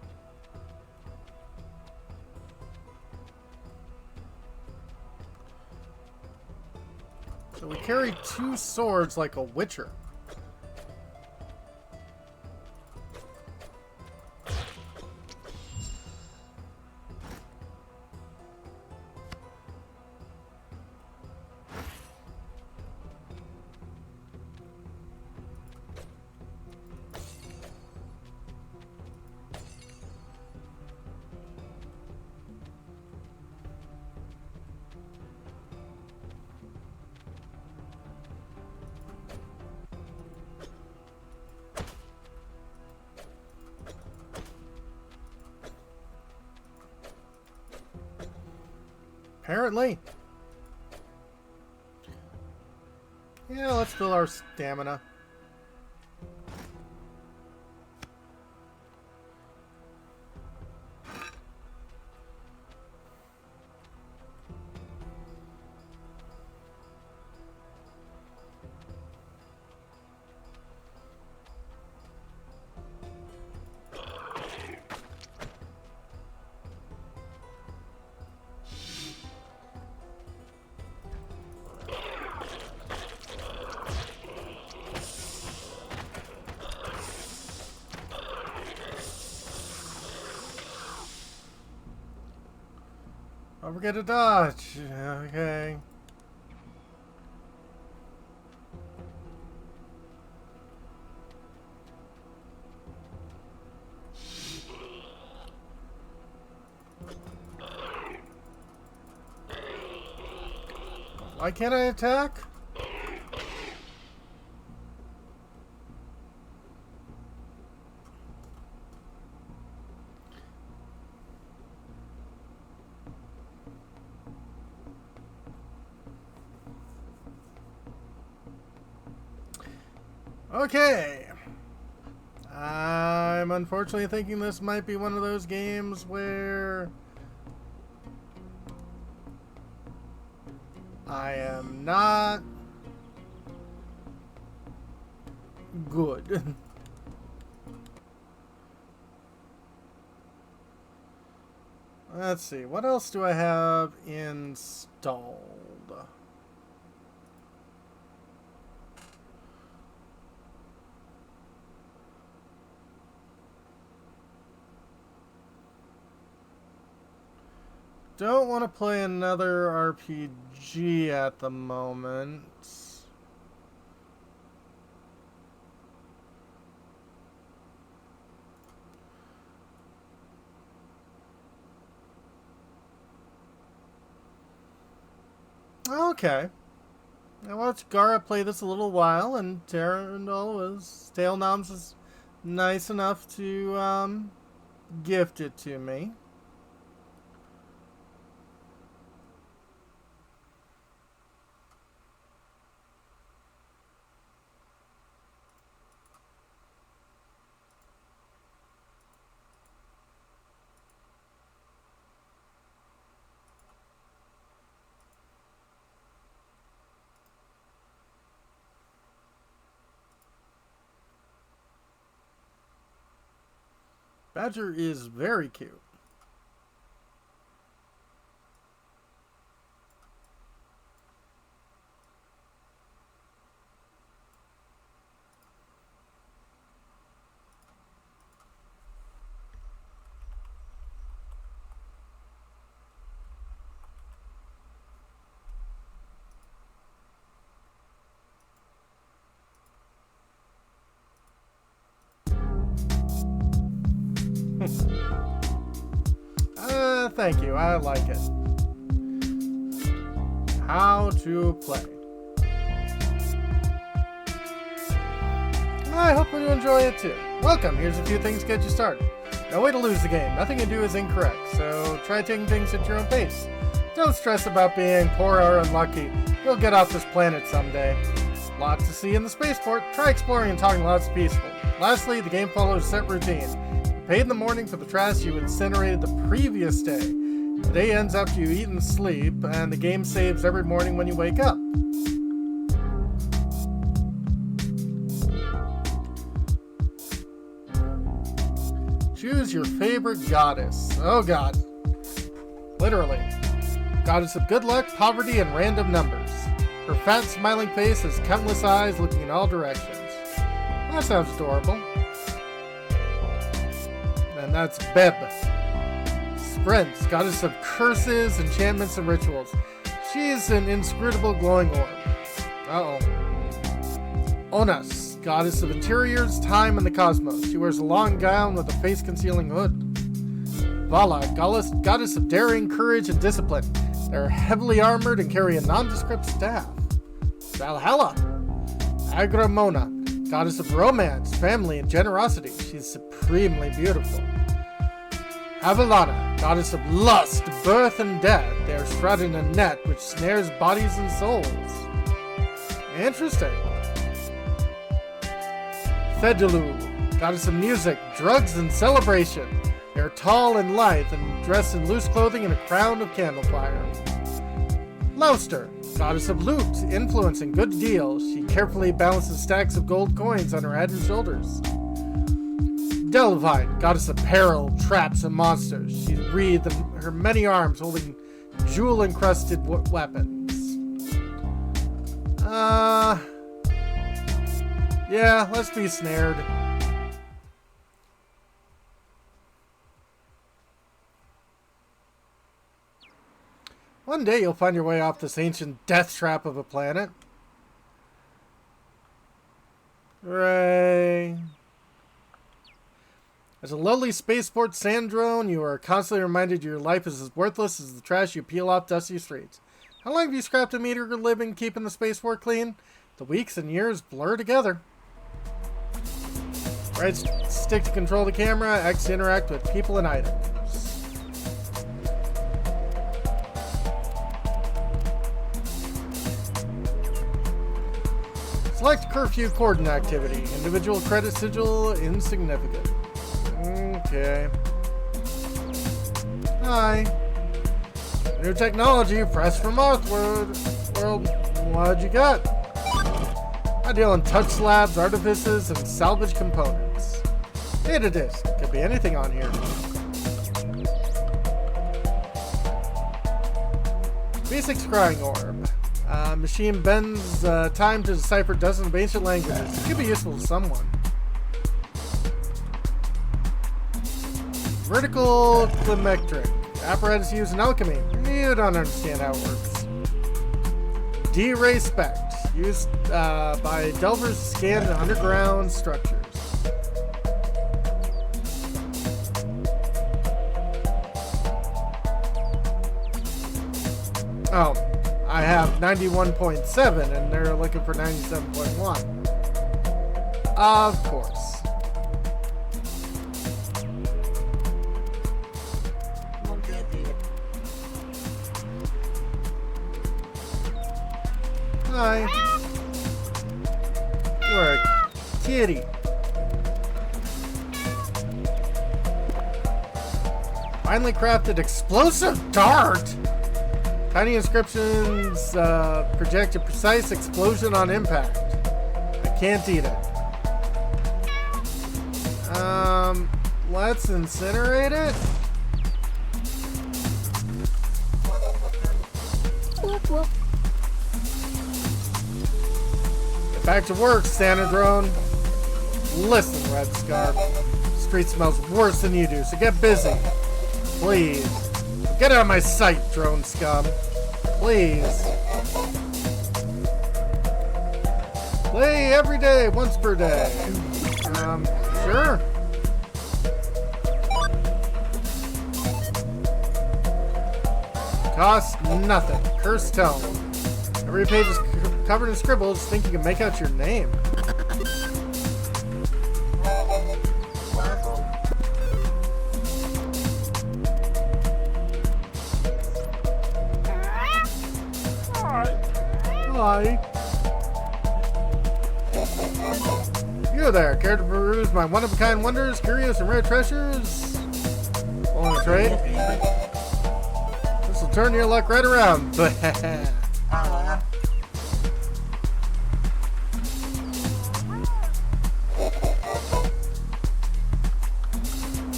So we carry 2 swords like a witcher. Apparently. Yeah, let's build our stamina. Don't forget to dodge. Okay. Why can't I attack? Okay. I'm unfortunately thinking this might be one of those games where I am not good. Let's see, what else do I have installed? Don't want to play another RPG at the moment. Okay. I watched Gara play this a little while, and Tailnoms was nice enough to gift it to me. Badger is very cute. Thank you. I like it. How to play. I hope you enjoy it too. Welcome. Here's a few things to get you started. No way to lose the game. Nothing you do is incorrect, so try taking things at your own pace. Don't stress about being poor or unlucky. You'll get off this planet someday. Lots to see in the spaceport. Try exploring and talking lots of people. Lastly, the game follows a set routine. Paid in the morning for the trash you incinerated the previous day. The day ends after you eat and sleep, and the game saves every morning when you wake up. Choose your favorite goddess. Oh god. Literally. Goddess of good luck, poverty, and random numbers. Her fat, smiling face has countless eyes looking in all directions. That sounds adorable. And that's Beb. Sprints, goddess of curses, enchantments, and rituals. She's an inscrutable glowing orb. Uh-oh. Onas, goddess of interiors, time, and the cosmos. She wears a long gown with a face-concealing hood. Vala, goddess of daring, courage, and discipline. They're heavily armored and carry a nondescript staff. Valhalla, Agramona, goddess of romance, family, and generosity. She's supremely beautiful. Avalana, Goddess of lust, birth, and death. They are shrouded in a net which snares bodies and souls. Interesting. Fedulu, goddess of music, drugs, and celebration. They are tall and lithe and dressed in loose clothing and a crown of candle fire. Louster, goddess of loot, influence, and good deals. She carefully balances stacks of gold coins on her head and shoulders. Delvine, goddess of peril, traps, and monsters. She's wreathed in her many arms holding jewel-encrusted weapons. Yeah, let's be snared. One day you'll find your way off this ancient death trap of a planet. Hooray. As a lowly spaceport sand drone, you are constantly reminded your life is as worthless as the trash you peel off dusty streets. How long have you scrapped a meter living keeping the spaceport clean? The weeks and years blur together. Right stick to control the camera, X to interact with people and items. Select curfew cordon activity. Individual credit sigil insignificant. Okay. Hi. New technology, press for northward. World, what'd you got? I deal in touch slabs, artifices, and salvage components. Data disk. Could be anything on here. Basic scrying orb. Machine bends time to decipher dozens of ancient languages. It could be useful to someone. Vertical climectric. Apparatus used in alchemy. You don't understand how it works. D-ray spect. Used by delvers to scan underground structures. Oh, I have 91.7 and they're looking for 97.1. Of course. Hi. You are a kitty. Finely crafted explosive dart. Tiny inscriptions project a precise explosion on impact. I can't eat it. Let's incinerate it. Whoop, whoop. Get back to work, Santa drone. Listen, Red Scarf. The street smells worse than you do, so get busy. Please. Get out of my sight, drone scum. Please. Play every day, once per day. Sure. Costs nothing. Curse tone. Every page is covered in scribbles. Think you can make out your name. Hi. You there, care to peruse my one-of-a-kind wonders, curious and rare treasures? Want to trade? This will turn your luck right around. I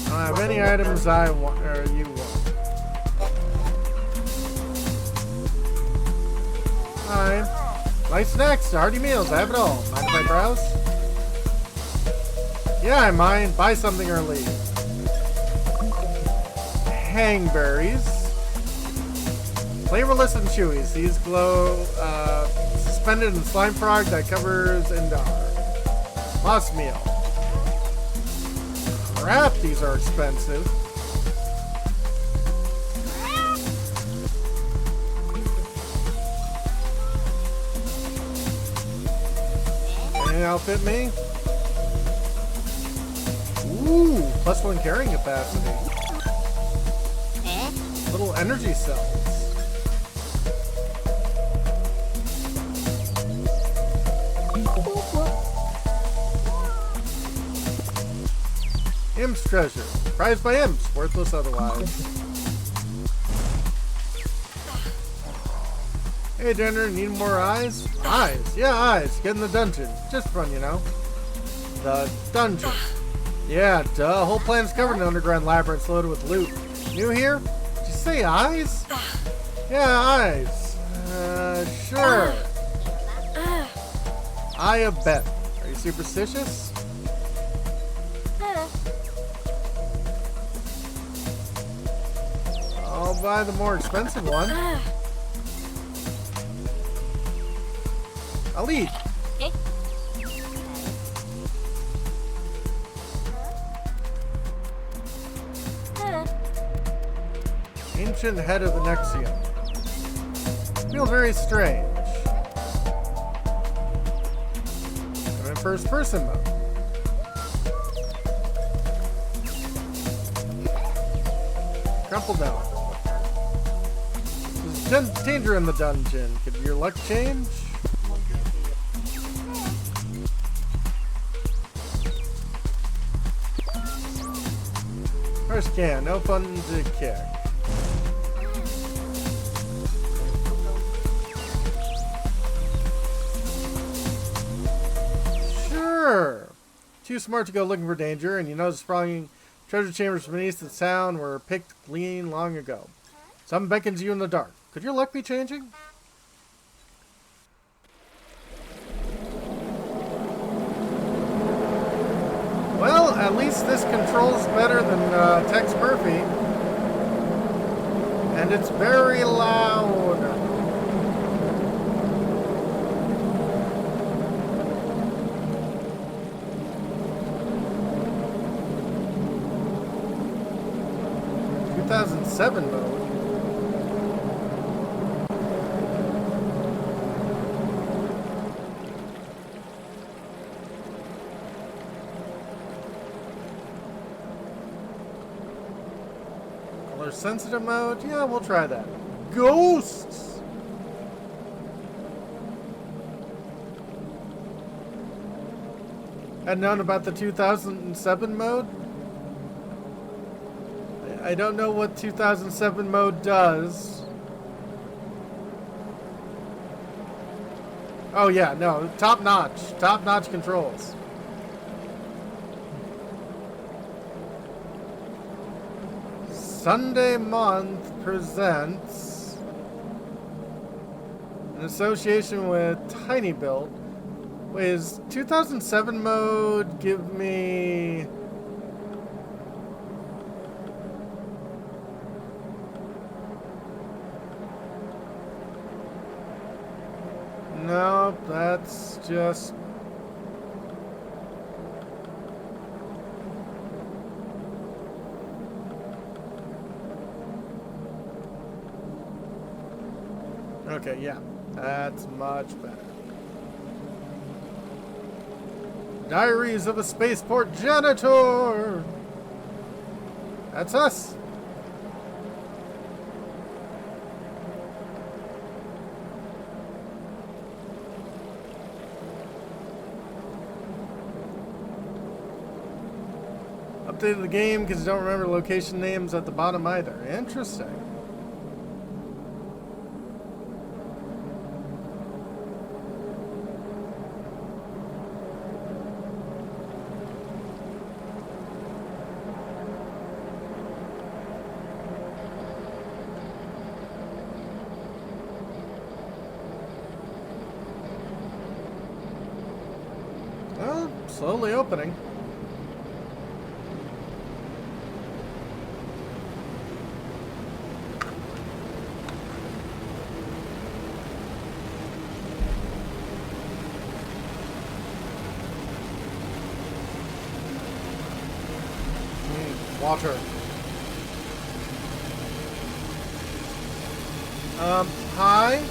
don't have any items I want, or you want. Hi. Light snacks, hearty meals, I have it all. Mind if I browse? Yeah, I mind. Buy something or leave. Hangberries. Flavorless and chewy. These glow suspended in slime frog that covers Indar. Lost meal. Crap, these are expensive. Any outfit me? Ooh, +1 carrying capacity. Little energy cells. Imp's treasure. Prized by imps. Worthless otherwise. Hey, Jenner, need more eyes? Eyes? Yeah, eyes. Get in the dungeon. Just fun, you know. The dungeon. Yeah, duh. Whole planet's covered in underground labyrinths loaded with loot. New here? Did you say eyes? Yeah, eyes. Sure. Eye of Bet. Are you superstitious? I'll buy the more expensive one. I'll eat. Ancient head of the Nexium. Feels very strange. I'm in first person mode. Crumple down. There's danger in the dungeon. Could your luck change? First can, no fun to kick. Sure. Too smart to go looking for danger, and you know the sprawling treasure chambers beneath the town were picked clean long ago. Some beckons you in the dark. Could your luck be changing? Well, at least this controls better than Tex Murphy. And it's very loud. '07 mode. Sensitive mode? Yeah, we'll try that. Ghosts! Had known about the 2007 mode? I don't know what 2007 mode does. Oh yeah, no, top notch. Top notch controls. Sunday Month presents, in association with Tiny Build. Wait, is 2007 mode give me... No, that's just... Okay, yeah, that's much better. Diaries of a Spaceport Janitor! That's us! Updated the game because you don't remember location names at the bottom either. Interesting. Well, slowly opening. Water. Hi.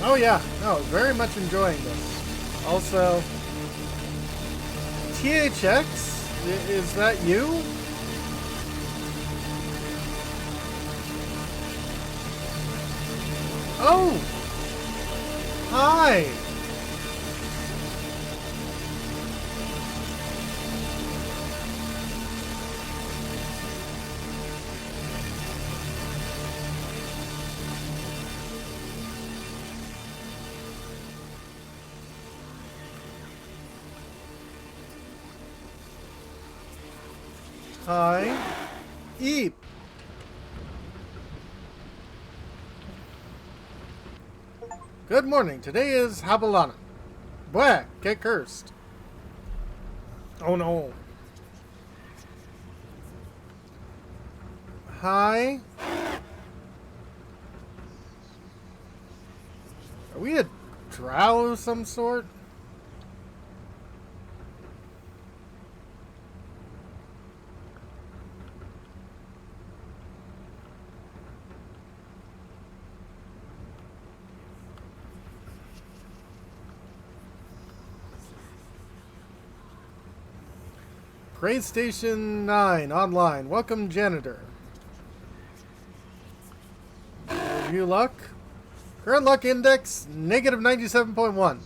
Oh yeah, no, very much enjoying this. Also, THX Is that you? Oh! Hi! Hi. Eep. Good morning. Today is Habalana. Bwah! Get cursed. Oh no. Hi. Are we a drow of some sort? Grade Station 9 online. Welcome, janitor. Review luck. Current luck index negative 97.1.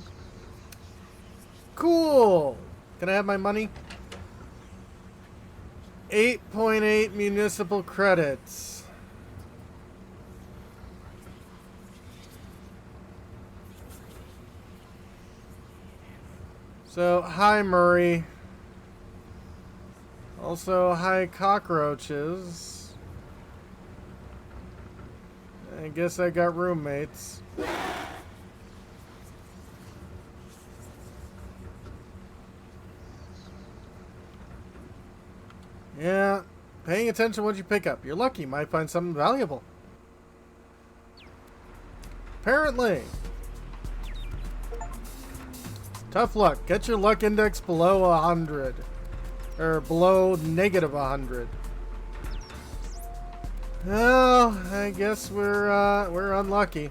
Cool. Can I have my money? 8.8 municipal credits. So, hi, Murray. Also, hi, cockroaches. I guess I got roommates. Yeah, paying attention to what you pick up. You're lucky, you might find something valuable. Apparently. Tough luck. Get your luck index below 100. Or below negative 100. Well, I guess we're unlucky.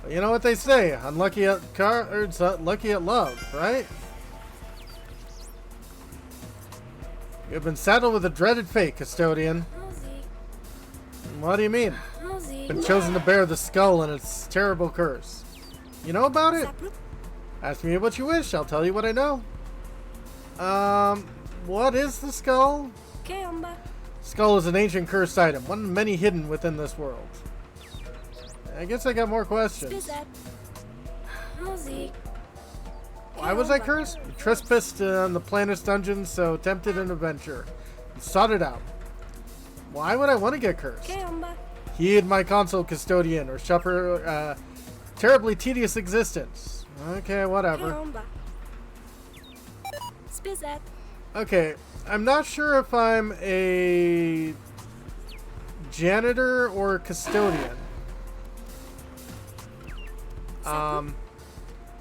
But you know what they say, unlucky at cards, lucky at love, right? You've been saddled with a dreaded fate, custodian. What do you mean? Been chosen to bear the skull and its terrible curse. You know about it? Ask me what you wish, I'll tell you what I know. What is the skull? Skull is an ancient cursed item, one of many hidden within this world. I guess I got more questions. Why was I cursed? We trespassed on the planet's dungeon, so tempted an adventure. And sought it out. Why would I want to get cursed? Heed my console, custodian, or suffer terribly tedious existence. Okay, whatever. Okay, I'm not sure if I'm a janitor or a custodian.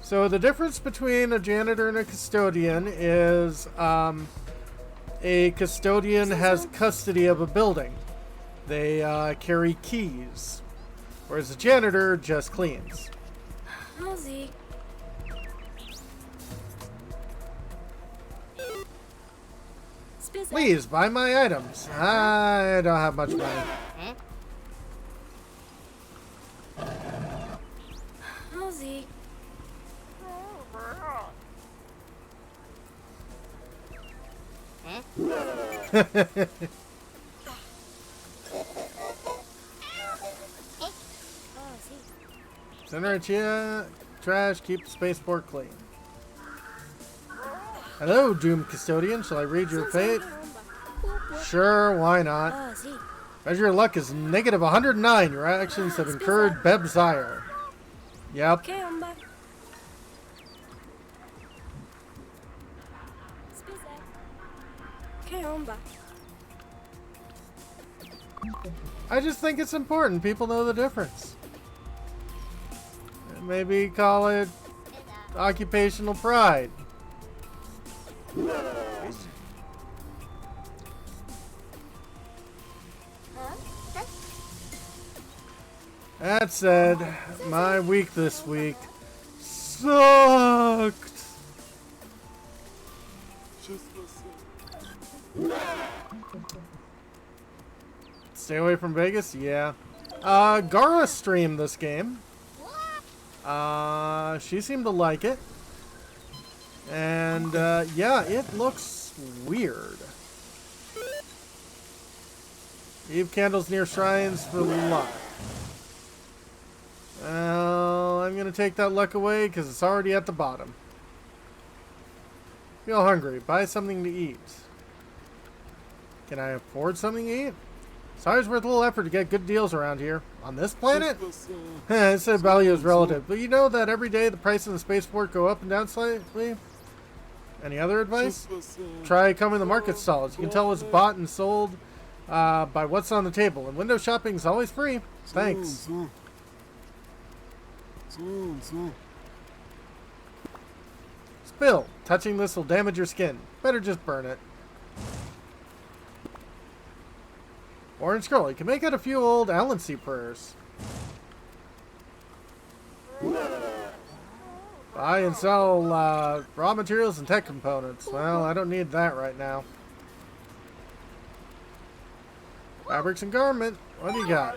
So the difference between a janitor and a custodian is a custodian has custody of a building. They carry keys, whereas a janitor just cleans. Please buy my items. I don't have much money. Center trash, keep the spaceport clean. Hello, doomed custodian. Shall I read your fate? Sure, why not? Measure your luck is negative 109. Your actions have incurred Beb's ire. Yep. I just think it's important people know the difference. Maybe call it occupational pride. That said, my week this week sucked. Stay away from Vegas? Yeah. Gara streamed this game. She seemed to like it. And, yeah, it looks weird. Eve candles near shrines for luck. Well, I'm gonna take that luck away because it's already at the bottom. Feel hungry. Buy something to eat. Can I afford something to eat? It's always worth a little effort to get good deals around here. On this planet? I said value is relative, but you know that every day the price of the spaceport go up and down slightly? Any other advice? Try coming to the market stalls. You can tell what's bought and sold by what's on the table. And window shopping is always free. Thanks. Spill. Touching this will damage your skin. Better just burn it. Orange scroll. You can make out a few old Allen C prayers. Buy and sell raw materials and tech components. Well, I don't need that right now. Fabrics and garment. What do you got?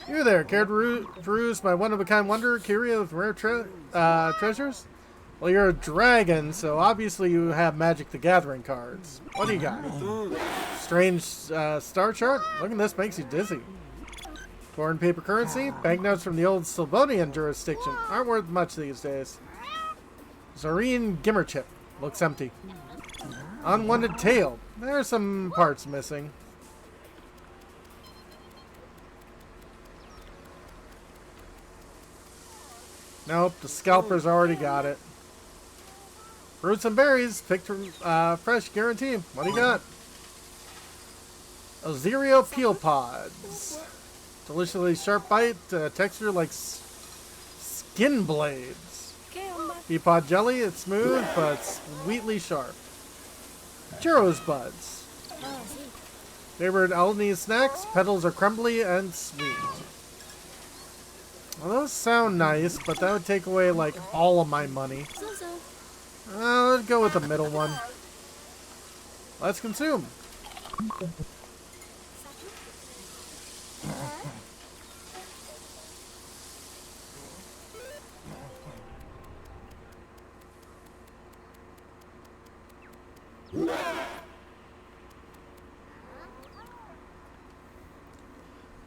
You there, care to peruse my one-of-a-kind wonder, curio of rare treasures? Well, you're a dragon, so obviously you have Magic the Gathering cards. What do you got? Strange star chart? Look at this, makes you dizzy. Foreign paper currency? Banknotes from the old Sylvonian jurisdiction. Aren't worth much these days. Zareen Gimmer chip. Looks empty. Unwanted tail. There are some parts missing. Nope, the scalper's already got it. Fruits and berries, picked from fresh, guarantee. What do you got? Ozerio peel pods. Deliciously sharp bite, texture like skin blades. Pea pod jelly, it's smooth but sweetly sharp. Churros buds. Favorite Albanese snacks, petals are crumbly and sweet. Well, those sound nice, but that would take away, like, all of my money. Let's go with the middle one. Let's consume.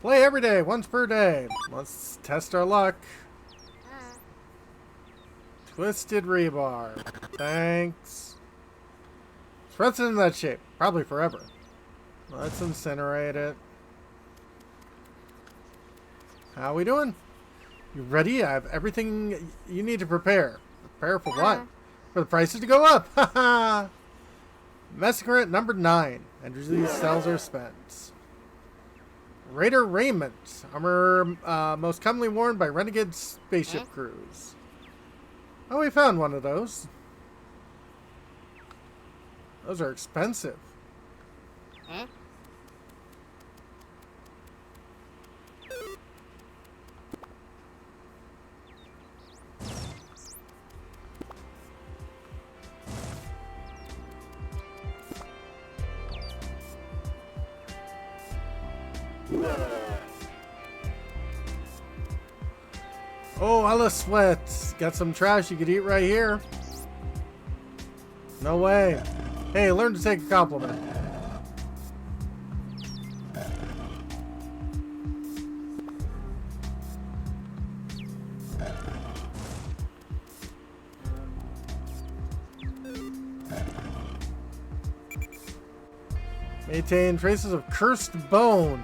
Play every day, once per day. Let's test our luck. Twisted rebar. Thanks. Spreads it in that shape. Probably forever. Let's incinerate it. How we doing? You ready? I have everything you need to prepare. Prepare for what? For the prices to go up. Haha. Massacre at number 9. And these cells are spent. Raider raiment. Armor most commonly worn by renegade spaceship crews. Oh, we found one of those. Those are expensive. Oh, hella sweat. Got some trash you could eat right here. No way. Hey, learn to take a compliment. Maintain traces of cursed bone.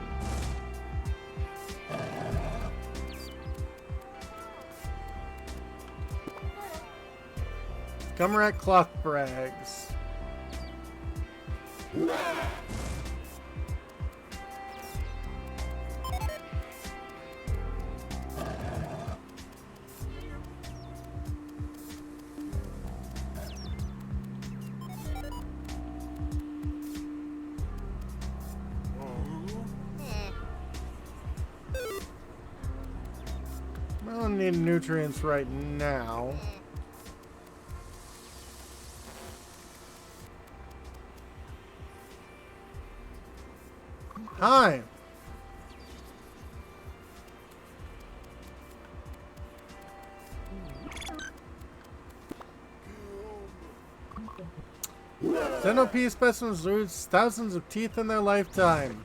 Gumrat cloth brags. need nutrients right now. Hi. Centipede specimens lose thousands of teeth in their lifetime.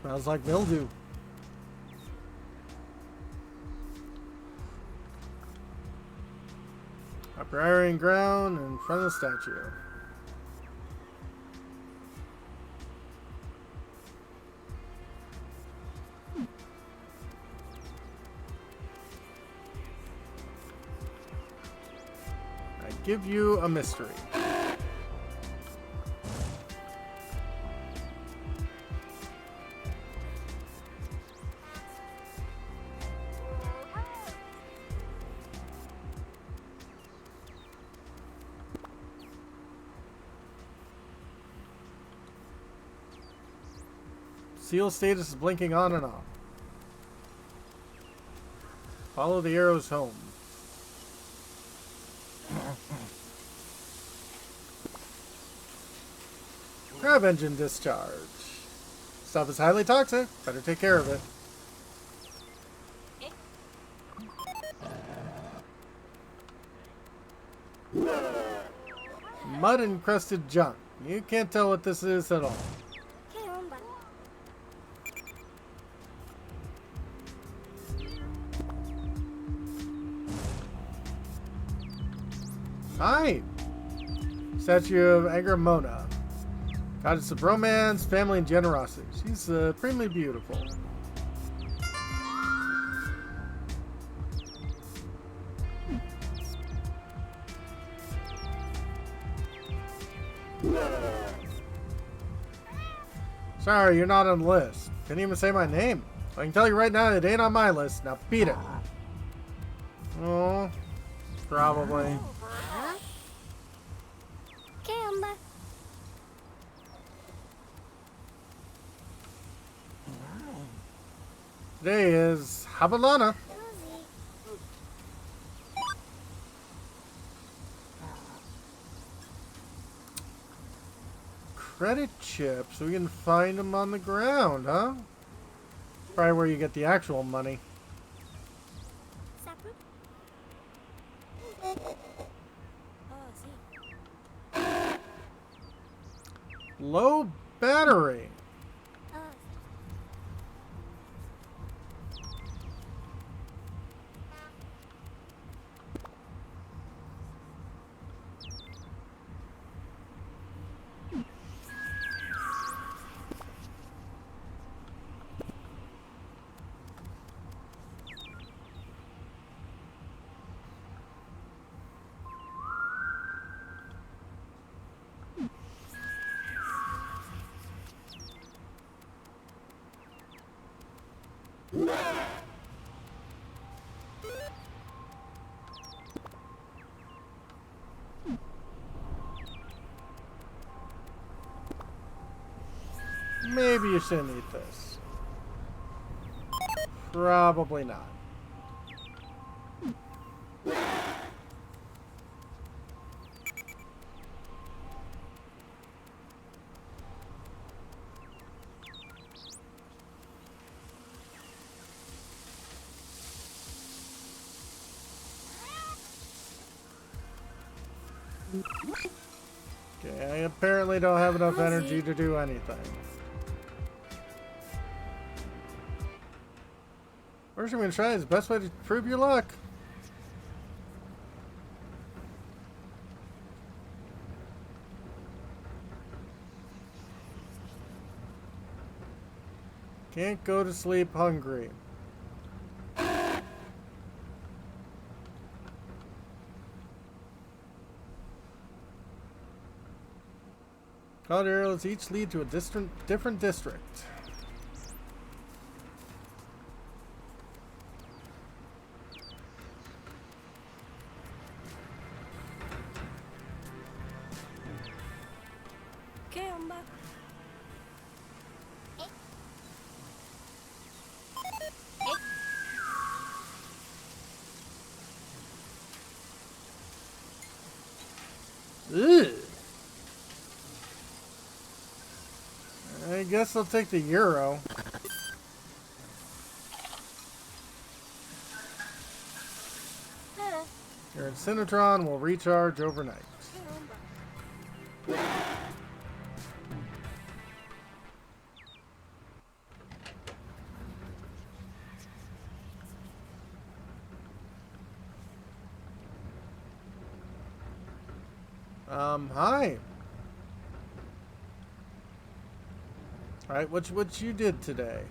Smells like mildew. A burying ground in front of the statue. I give you a mystery. Seal status is blinking on and off. Follow the arrows home. Grav engine discharge. Stuff is highly toxic. Better take care of it. Mud encrusted junk. You can't tell what this is at all. Hi! Statue of Agramona. Goddess of romance, family, and generosity. She's supremely beautiful. Sorry, you're not on the list. Can't even say my name. I can tell you right now it ain't on my list. Now beat it. Oh, probably. Today is Habalana. Credit chips. We can find them on the ground, huh? Probably where you get the actual money. Low battery. Maybe you shouldn't eat this. Probably not. Okay, I apparently don't have enough energy to do anything. First, I'm going to try is the best way to prove your luck. Can't go to sleep hungry. Colored arrows each lead to a different district. Ugh. I guess I'll take the euro. Your Incinitron will recharge overnight. Hi. Alright, what you did today?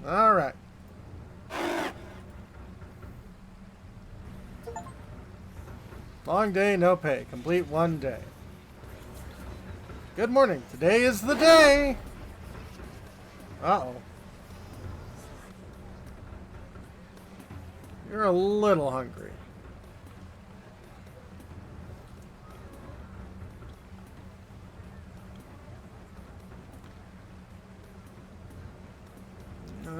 All right. Long day, no pay. Complete one day. Good morning. Today is the day. Uh-oh. You're a little hungry.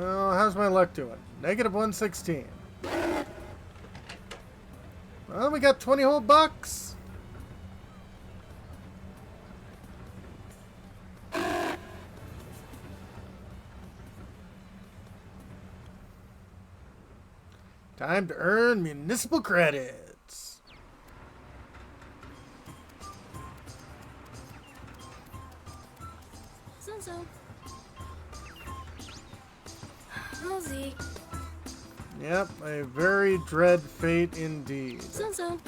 Oh, how's my luck doing? Negative 116. Well, we got 20 whole bucks. Time to earn municipal credits. So. Rosie. Yep, a very dread fate indeed. So.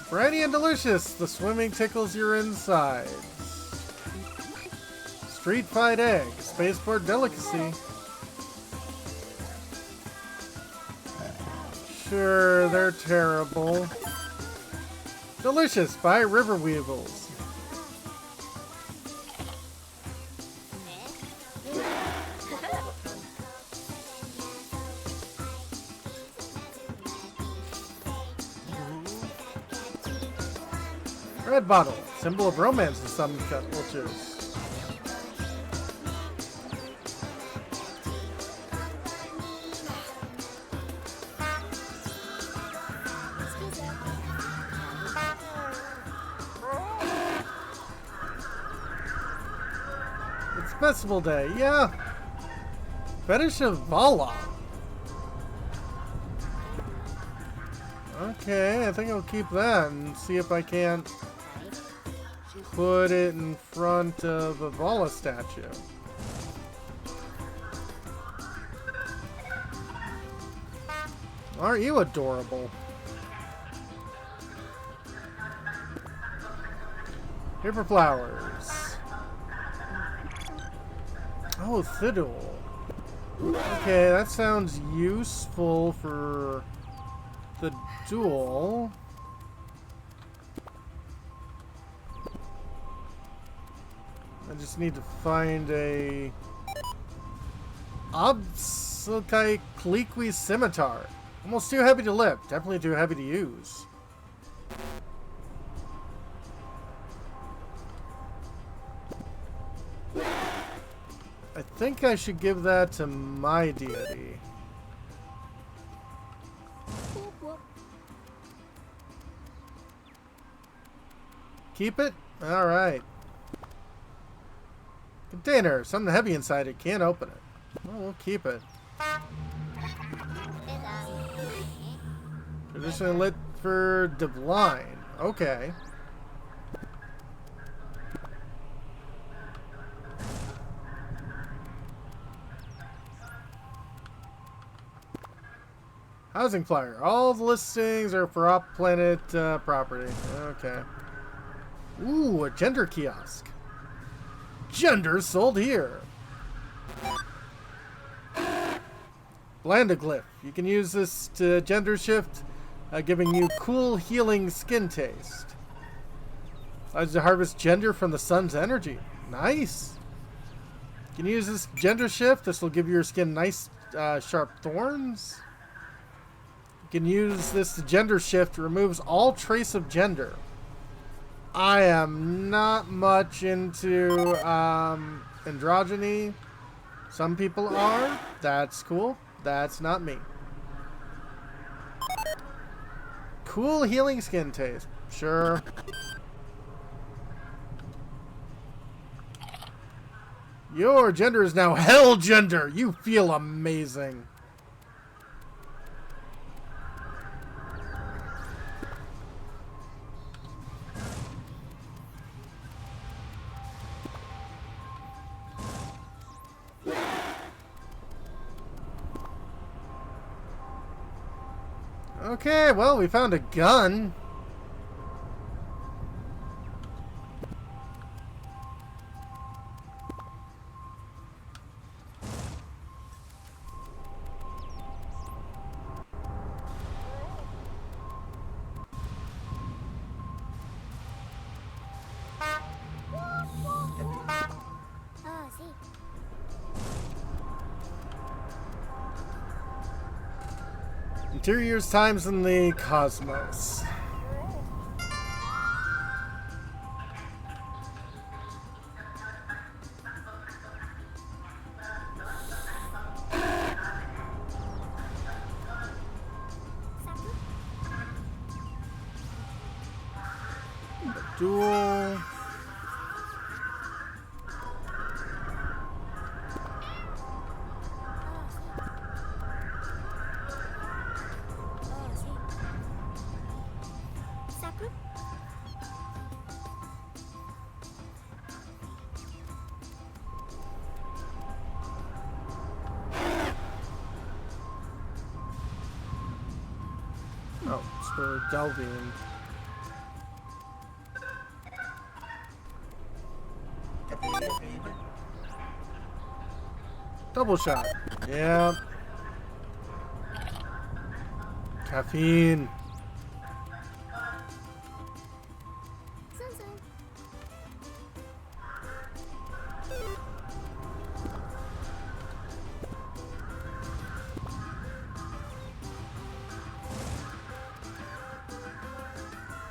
Briny and delicious, the swimming tickles your insides. Street fried egg, spaceport delicacy. Sure, they're terrible. Delicious by River Weevils. Red bottle, symbol of romance in some cultures. It's festival day, yeah. Fetish of Vala. Okay, I think I'll keep that and see if I can't put it in front of a Vala statue. Aren't you adorable? Paper flowers. Oh, Thidul. Okay, that sounds useful for the duel. I just need to find a Obsukai Kliqui Scimitar. Almost too heavy to lift, definitely too heavy to use. I think I should give that to my deity. Keep it? Alright. Container. Something heavy inside it. Can't open it. Well, we'll keep it. Traditionally lit for divine. Okay. Housing flyer. All the listings are for off-planet property. Okay. Ooh, a gender kiosk. Gender sold here. Blandaglyph. You can use this to gender shift, giving you cool healing skin taste. Allows you to harvest gender from the sun's energy. Nice. You can use this gender shift. This will give your skin nice sharp thorns. You can use this to gender shift. Removes all trace of gender. I am not much into androgyny. Some people are. That's cool. That's not me. Cool healing skin taste. Sure. Your gender is now hell gender. You feel amazing. Okay, well, we found a gun. Oh, sí. Interiors times in the cosmos. Duel. Oh, it's for Delvine. Double shot. Yeah. Caffeine.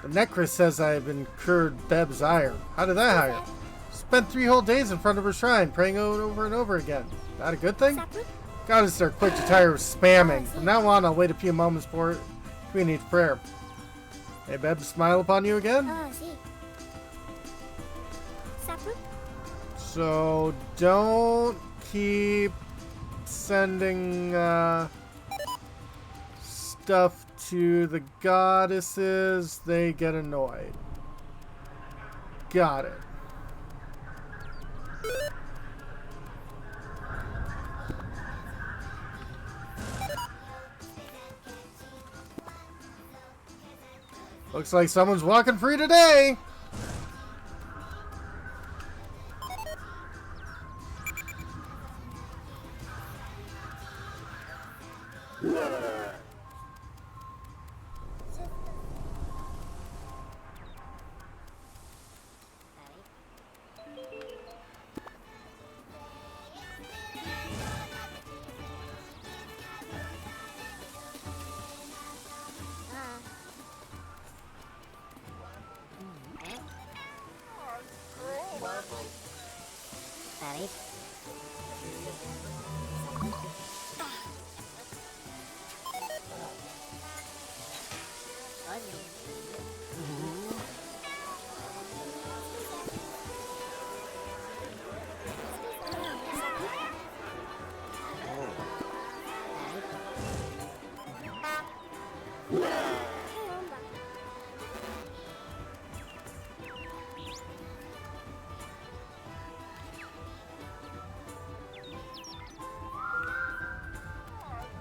The Necris says I've incurred Beb's ire. How did that hire? Spent 3 whole days in front of her shrine, praying over and over again. That a good thing? Goddess are quick to tire of spamming. From now on, I'll wait a few moments for we need prayer. Hey, Beb, smile upon you again? So, don't keep sending stuff to the goddesses. They get annoyed. Got it. Looks like someone's walking free today.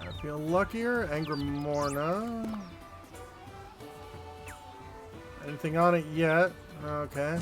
I feel luckier. Angramorna. Anything on it yet? Okay.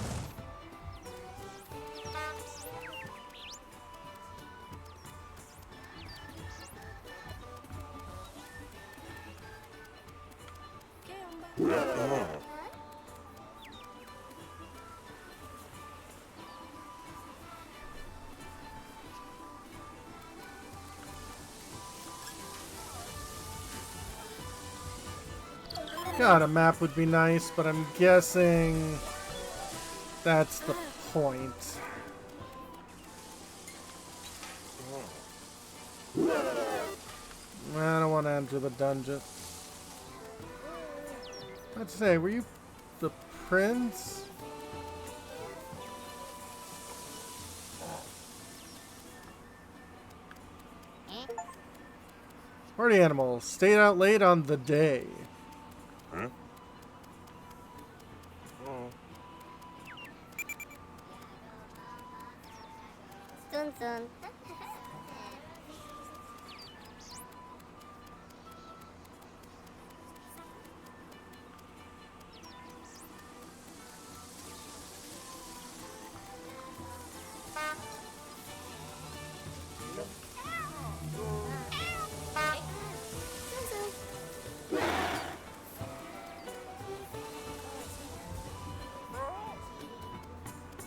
God, a map would be nice, but I'm guessing that's the point. I don't want to enter the dungeon. Let's say, were you the prince? Party animal, stayed out late on the day. Huh? Soon, soon.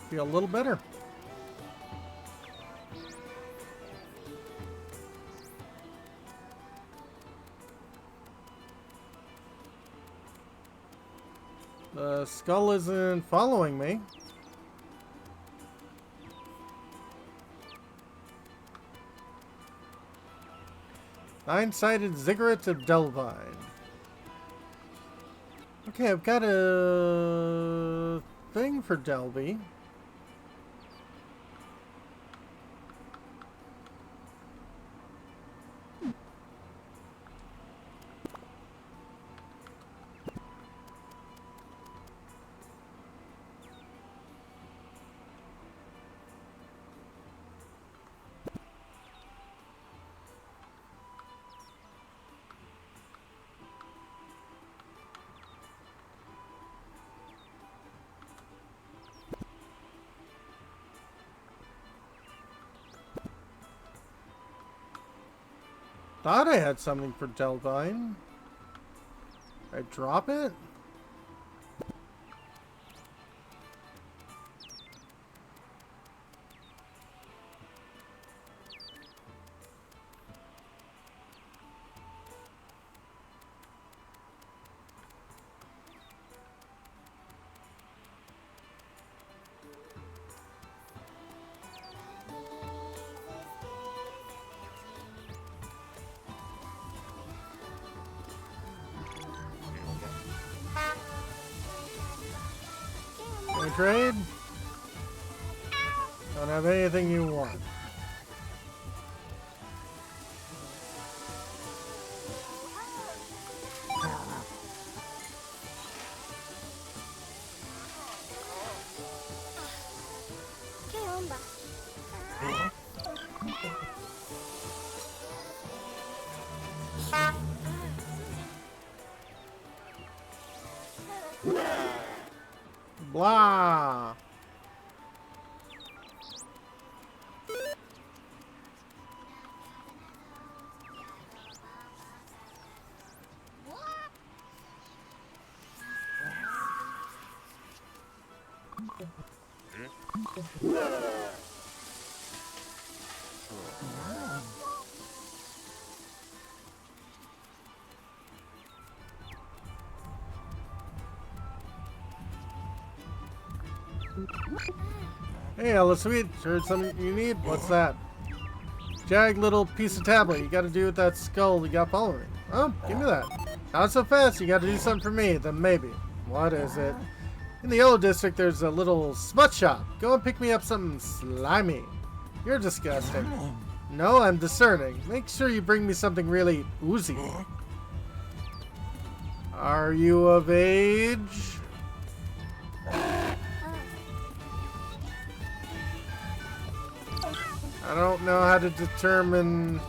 Feel a little better. The skull isn't following me. Nine-sided ziggurat of Delvine. Okay, I've got a thing for Delby. Thought I had something for Delvine. I drop it? Can we trade? Don't have anything you want. Caramba. Blah. Hey, Ella Sweet, heard something you need? What's that? Jag little piece of tablet. You gotta do with that skull you got following me. Oh, give me that. Not so fast, you gotta do something for me, then maybe. What is it? In the Yellow District, there's a little smut shop. Go and pick me up something slimy. You're disgusting. No, I'm discerning. Make sure you bring me something really oozy. Are you of age? I don't know how to determine...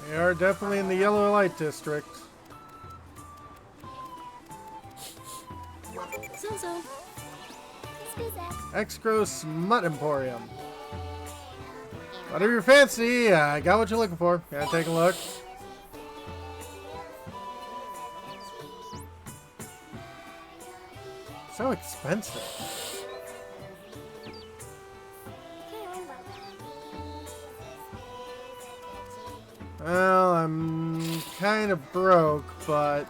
We are definitely in the yellow light district. Excro Smut Emporium. Whatever your fancy, I got what you're looking for. Gotta take a look. So expensive. Well, I'm kind of broke, but...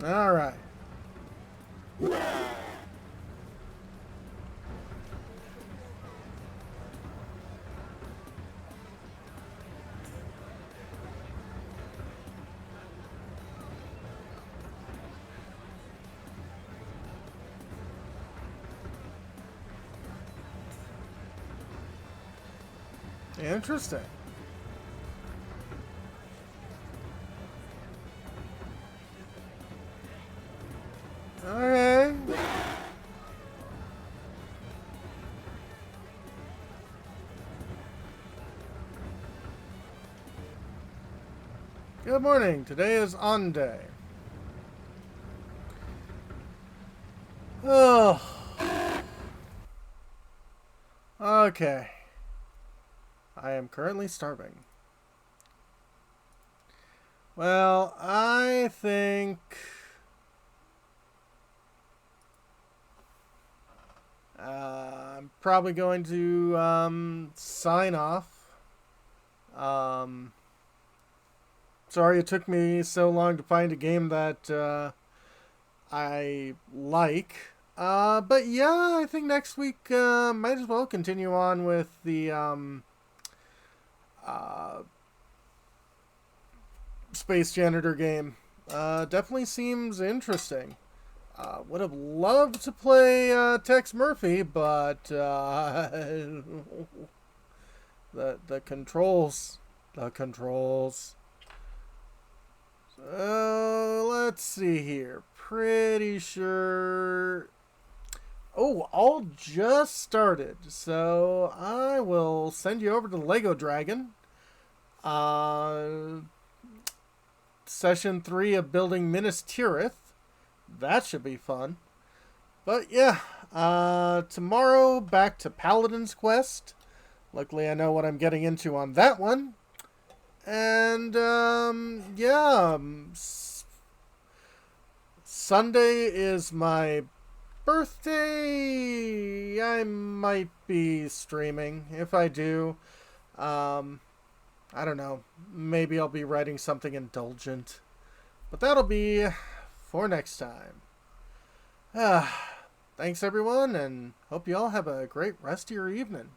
All right. Interesting. Okay. Good morning. Today is on day. Oh. Okay. I am currently starving. Well, I think I'm probably going to sign off. Sorry it took me so long to find a game that I like. But yeah, I think next week might as well continue on with the Space Janitor game. Definitely seems interesting. Would have loved to play Tex Murphy, but the controls. So let's see here. Pretty sure. Oh, all just started. So I will send you over to Lego Dragon. Session 3 of building Minas Tirith. That should be fun. But yeah, tomorrow back to Paladin's Quest. Luckily I know what I'm getting into on that one. And yeah, Sunday is my birthday. I might be streaming. If I do, I don't know. Maybe I'll be writing something indulgent. But that'll be for next time. Thanks everyone, and hope you all have a great rest of your evening.